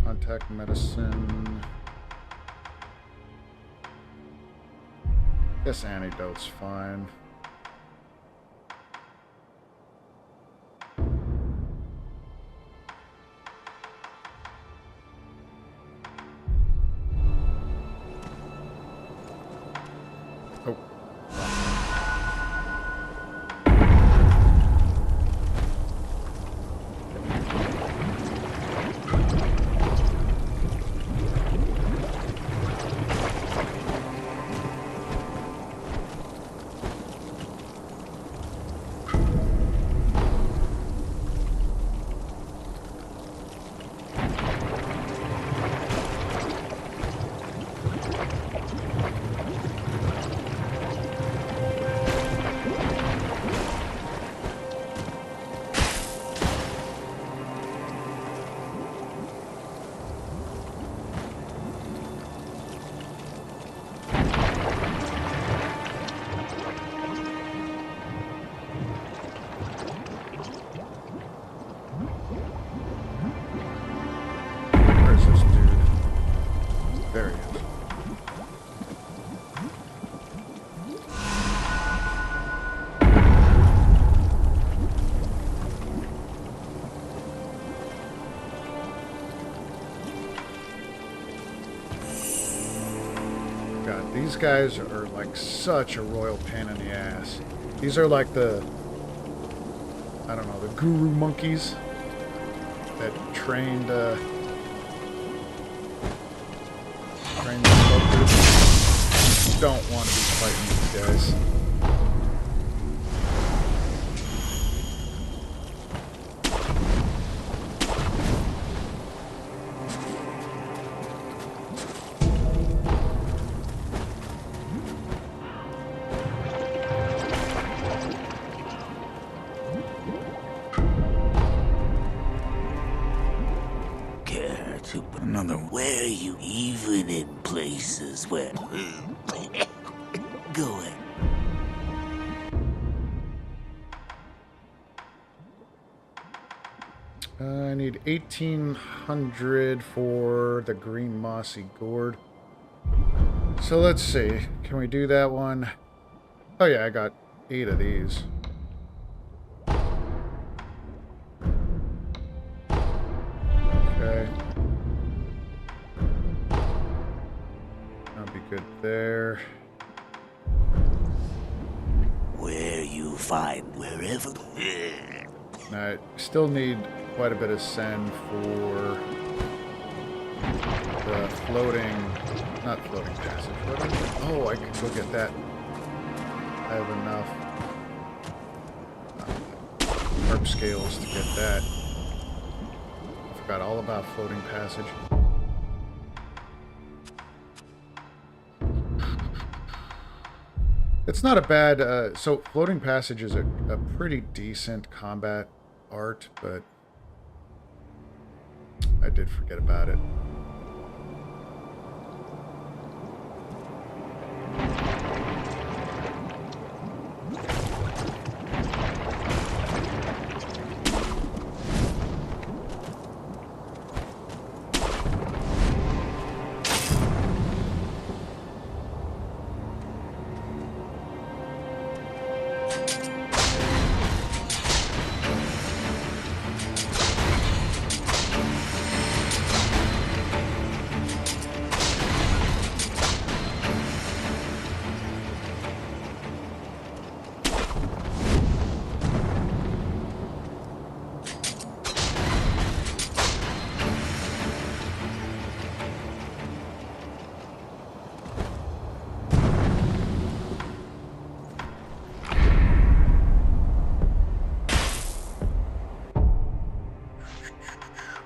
Contact medicine. This antidote's fine. Oh. these guys are like such a royal pain in the ass. These are like the, I don't know, the guru monkeys that trained the sculptors. Don't want to be fighting these guys. Another. Where are you even in places where? Go ahead. I need 1,800 for the green mossy gourd. So let's see. Can we do that one? Oh yeah, I got 8 of these. Okay. That'll be good there. Where you find wherever. I still need quite a bit of sand for the floating, not floating passage. Oh, I can go get that. I have enough harp scales to get that. I forgot all about floating passage. It's not a bad, so floating passage is a pretty decent combat art, but I did forget about it.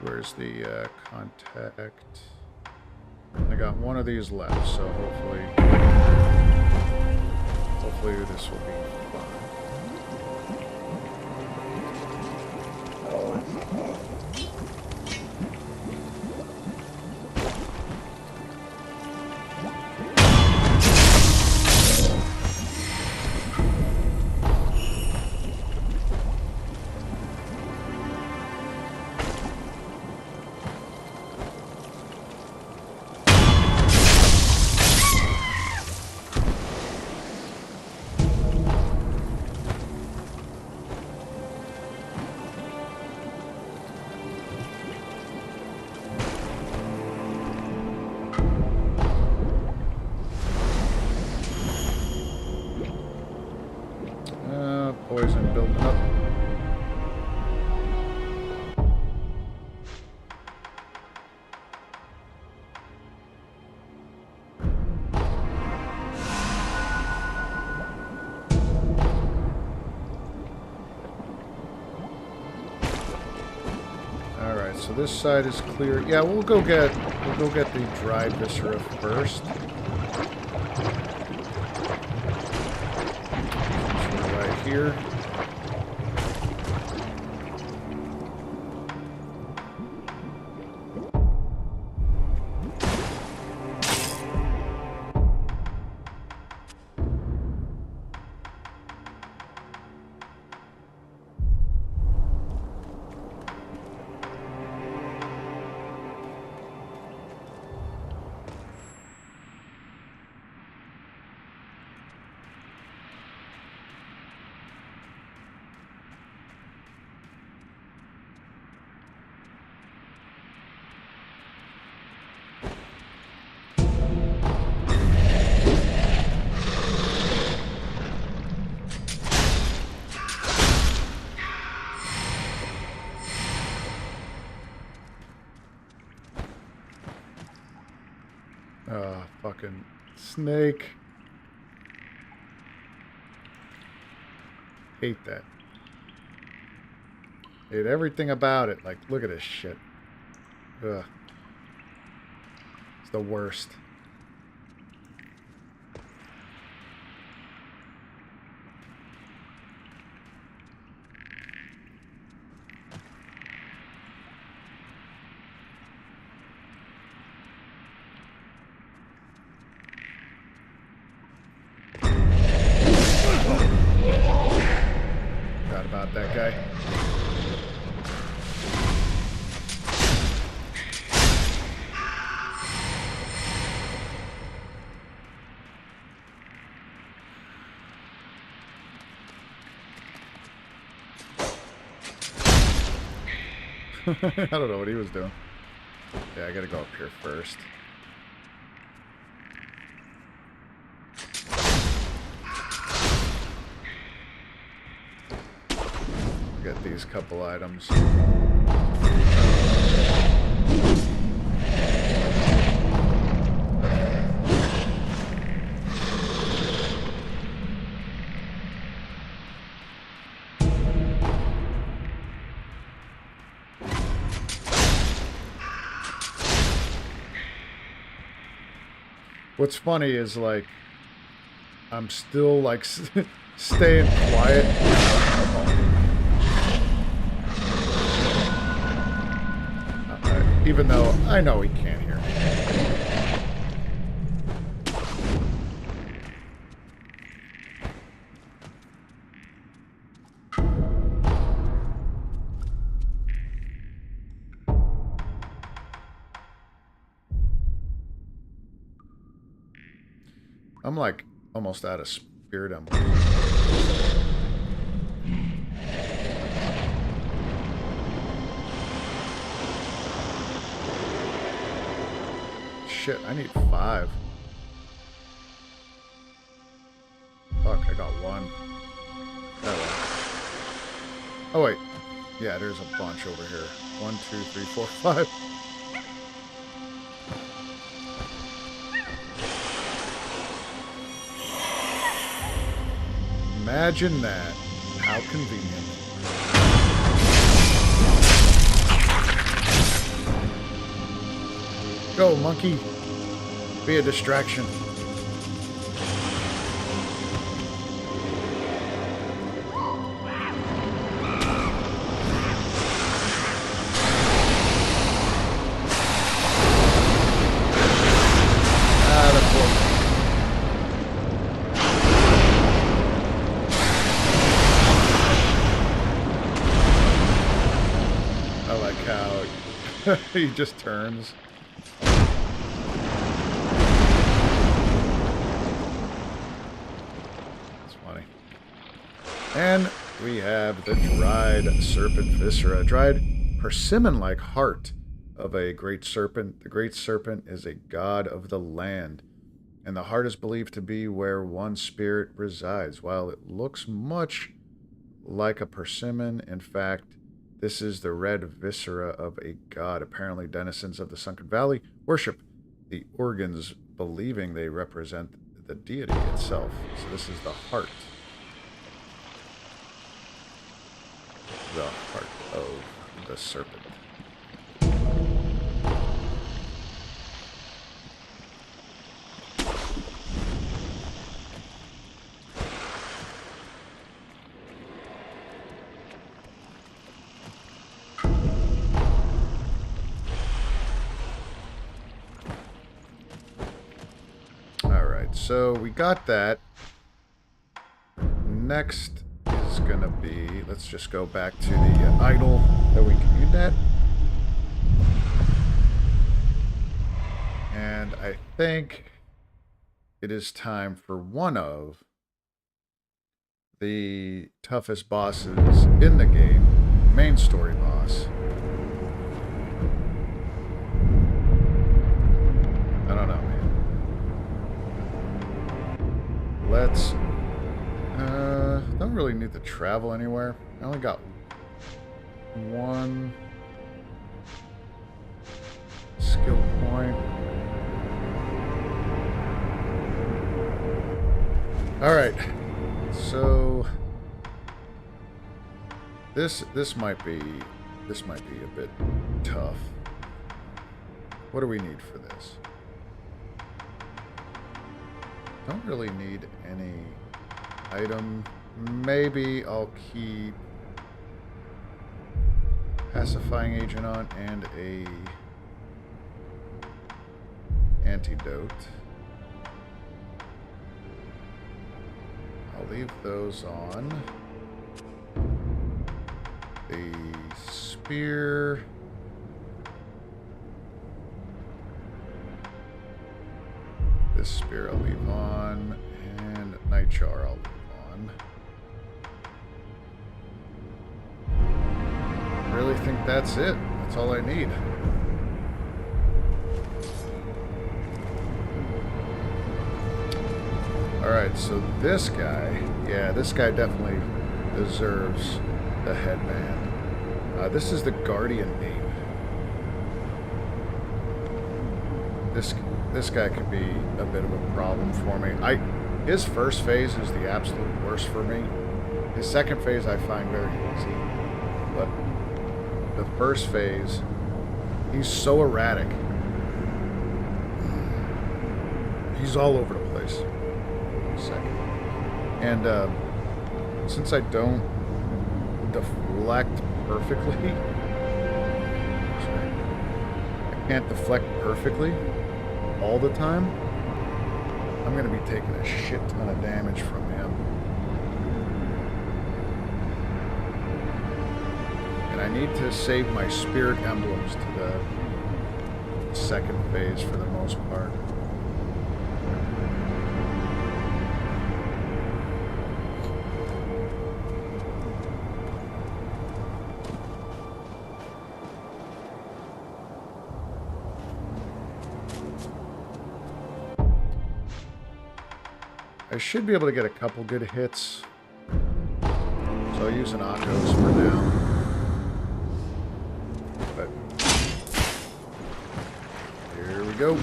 Where's the contact? I got one of these left, so hopefully this will be fun. Poison building up. All right, so this side is clear. Yeah, we'll go get the dried viscera first. Right here. Fucking snake. Hate that. Hate everything about it. Like, look at this shit. Ugh. It's the worst. Forgot about that guy. I don't know what he was doing. Yeah, I gotta go up here first. Get these couple items. What's funny is, like, I'm still, like, staying quiet. Even though I know he can't hear me. I'm like almost out of spirit emblems. Shit, I need 5. Fuck, I got 1. Oh wait. Yeah, there's a bunch over here. 1, 2, 3, 4, 5. Imagine that. How convenient. Go, monkey. Be a distraction. I like how he just turns. And we have the dried serpent viscera. Dried persimmon-like heart of a great serpent. The great serpent is a god of the land, and the heart is believed to be where one spirit resides. While it looks much like a persimmon, in fact, this is the red viscera of a god. Apparently, denizens of the Sunken Valley worship the organs, believing they represent the deity itself. So this is the heart. The heart of the serpent. Alright, so we got that. Next is gonna be, let's just go back to the idol that we communed at. And I think it is time for one of the toughest bosses in the game, main story boss. I don't know, man. Let's don't really need to travel anywhere. I only got 1 skill point. Alright. So this might be a bit tough. What do we need for this? Don't really need any item. Maybe I'll keep pacifying agent on and a antidote. I'll leave those on. The spear. This spear I'll leave on, and Nightjar I'll leave on. I really think that's it. That's all I need. Alright, so this guy, yeah, this guy definitely deserves the headband. This is the Guardian Ape. This guy could be a bit of a problem for me. His first phase is the absolute worst for me. His second phase I find very easy. But the first phase, he's so erratic. He's all over the place. Second. And since I don't deflect perfectly, I can't deflect perfectly all the time, I'm going to be taking a shit ton of damage from him. And I need to save my spirit emblems to the second phase for the most part. I should be able to get a couple good hits, so I'll use an Akos for now. But here we go.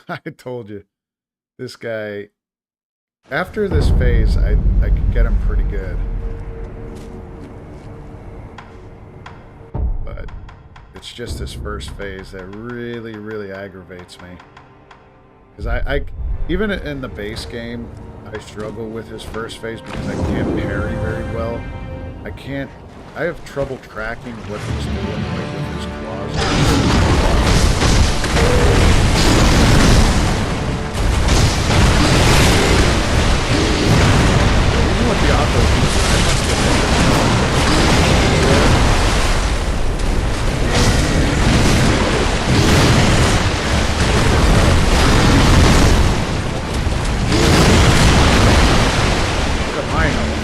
I told you. This guy, after this phase, I could get him pretty good. But it's just this first phase that really, really aggravates me. Because I even in the base game, I struggle with his first phase because I can't parry very well. I have trouble tracking what he's doing like with his claws. Even with the auto, I must Look at my health.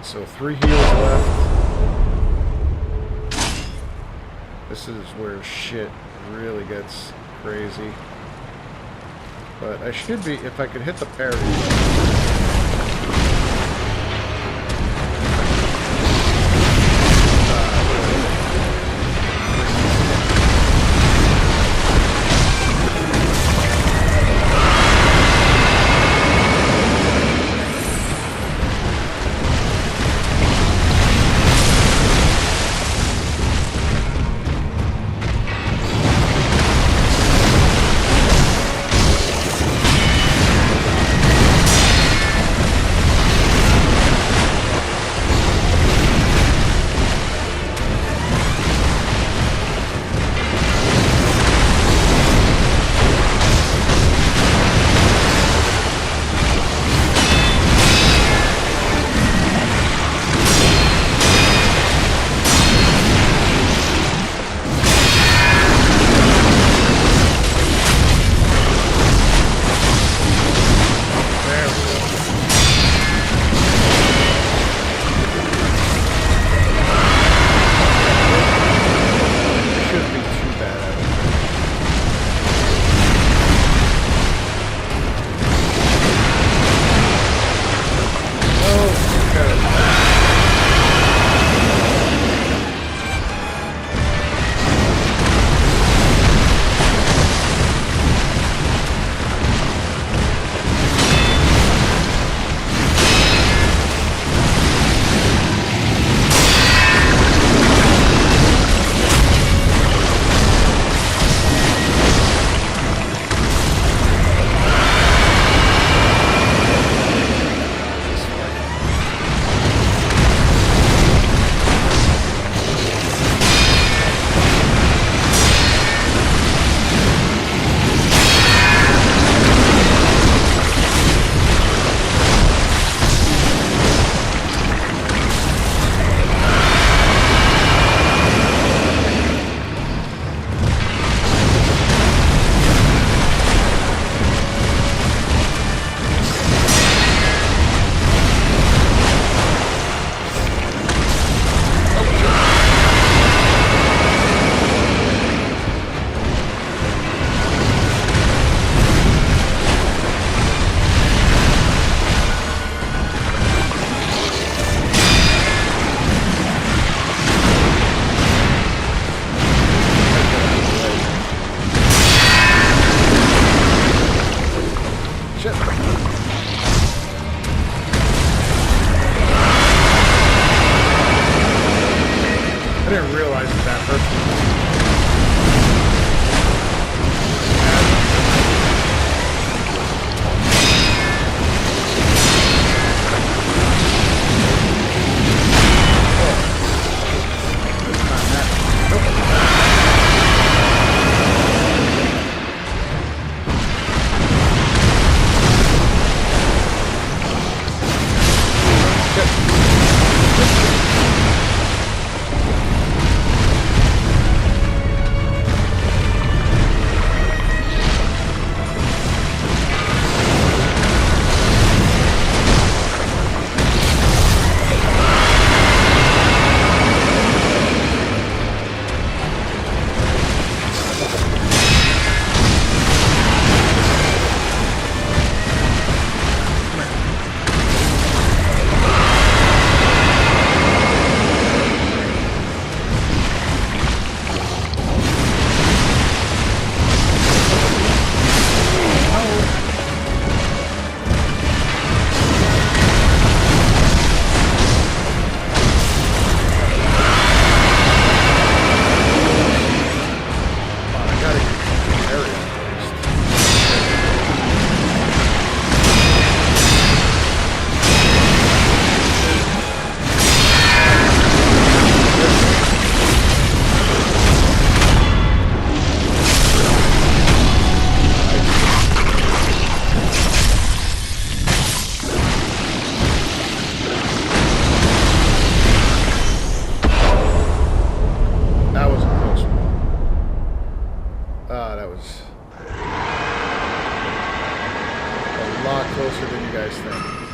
So 3 heals left. This is where shit really gets crazy. But I should be, if I could hit the parry.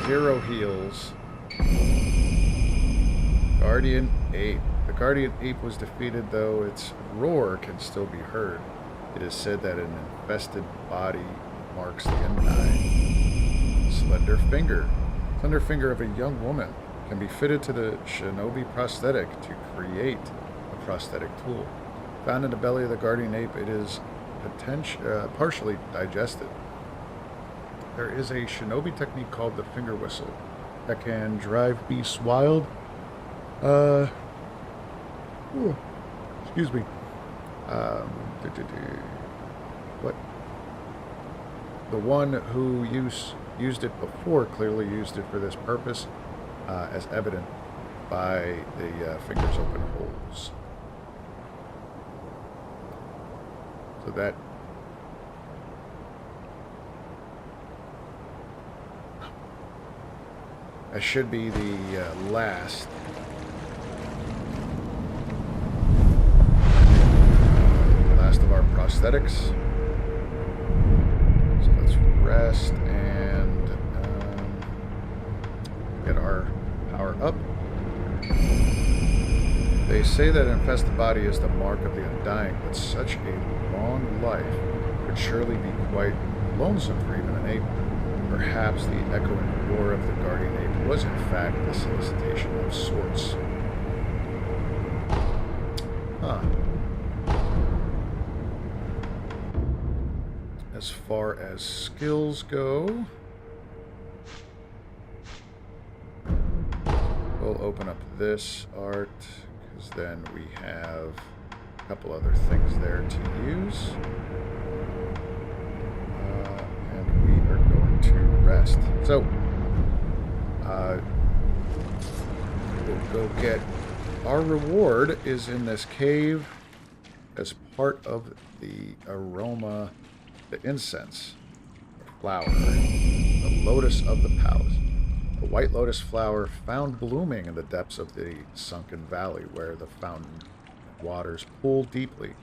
Zero heals. Guardian Ape. The Guardian Ape was defeated, though its roar can still be heard. It is said that an infested body marks the undying. Slender finger. Slender finger of a young woman can be fitted to the shinobi prosthetic to create a prosthetic tool. Found in the belly of the Guardian Ape, it is partially digested. There is a shinobi technique called the finger whistle that can drive beasts wild. Excuse me. What? The one who used it before clearly used it for this purpose, as evident by the fingers open holes. So that should be the last of our prosthetics. So let's rest and get our power up. They say that an infested body is the mark of the undying, but such a long life would surely be quite lonesome for even an ape. Perhaps the echoing roar of the Guardian Ape was in fact a solicitation of sorts. Huh. As far as skills go, we'll open up this art, because then we have a couple other things there to use. And we are going to rest. So, we'll go get our reward is in this cave as part of the aroma, the incense, the flower, the lotus of the palace. The white lotus flower found blooming in the depths of the Sunken Valley, where the fountain waters pool deeply.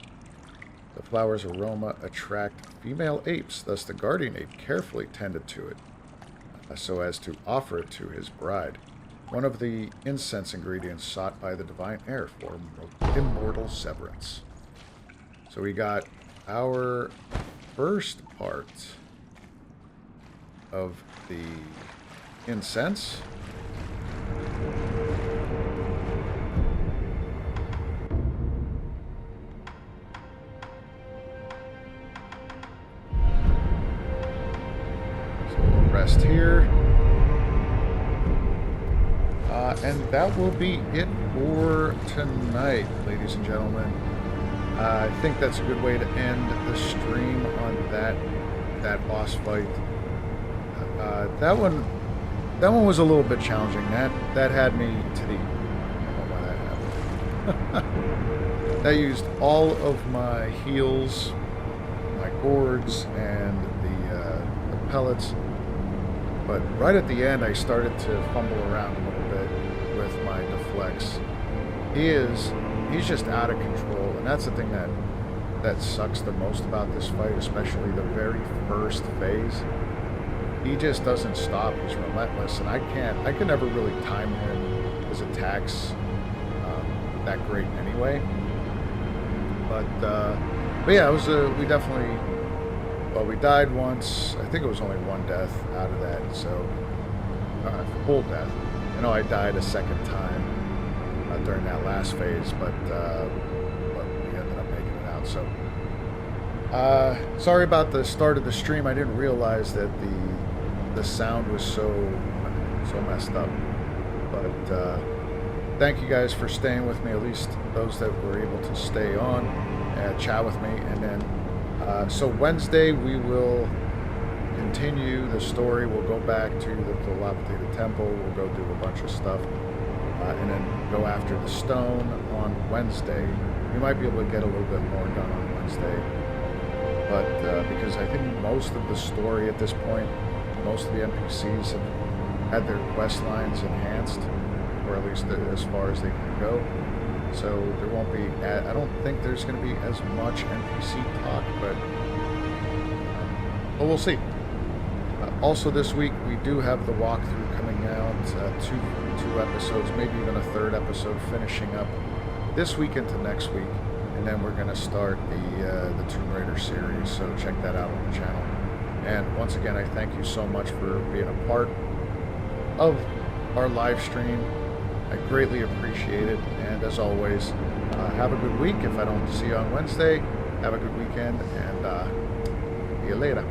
The flower's aroma attract female apes, thus the Guardian Ape carefully tended to it, so as to offer it to his bride. One of the incense ingredients sought by the divine heir for immortal severance. So we got our first part of the incense. So we'll rest here. And that will be it for tonight, ladies and gentlemen. I think that's a good way to end the stream on that boss fight. That one was a little bit challenging. That had me to the... I don't know why that happened. That used all of my heals, my gourds, and the pellets. But right at the end, I started to fumble around a little bit with my deflects. He's just out of control, and that's the thing that sucks the most about this fight, especially the very first phase. He just doesn't stop. He's relentless, and I can never really time him, his attacks that great anyway. But yeah, it was we definitely, well, we died once. I think it was only one death out of that, so full death. I know I died a second time during that last phase, but we ended up making it out. So sorry about the start of the stream. I didn't realize that the sound was so messed up. But thank you guys for staying with me, at least those that were able to stay on and chat with me. And then so Wednesday we will continue the story. We'll go back to the Temple. We'll go do a bunch of stuff. And then go after the stone on Wednesday. We might be able to get a little bit more done on Wednesday. But because I think most of the story at this point, most of the NPCs have had their quest lines enhanced, or at least as far as they can go. So there won't be, I don't think there's going to be as much NPC talk, but we'll see. Also this week, we do have the walkthrough coming out, two episodes, maybe even a third episode finishing up this week into next week, and then we're going to start the Tomb Raider series, so check that out on the channel. And once again, I thank you so much for being a part of our live stream. I greatly appreciate it. And as always, have a good week. If I don't see you on Wednesday, have a good weekend, and see you later.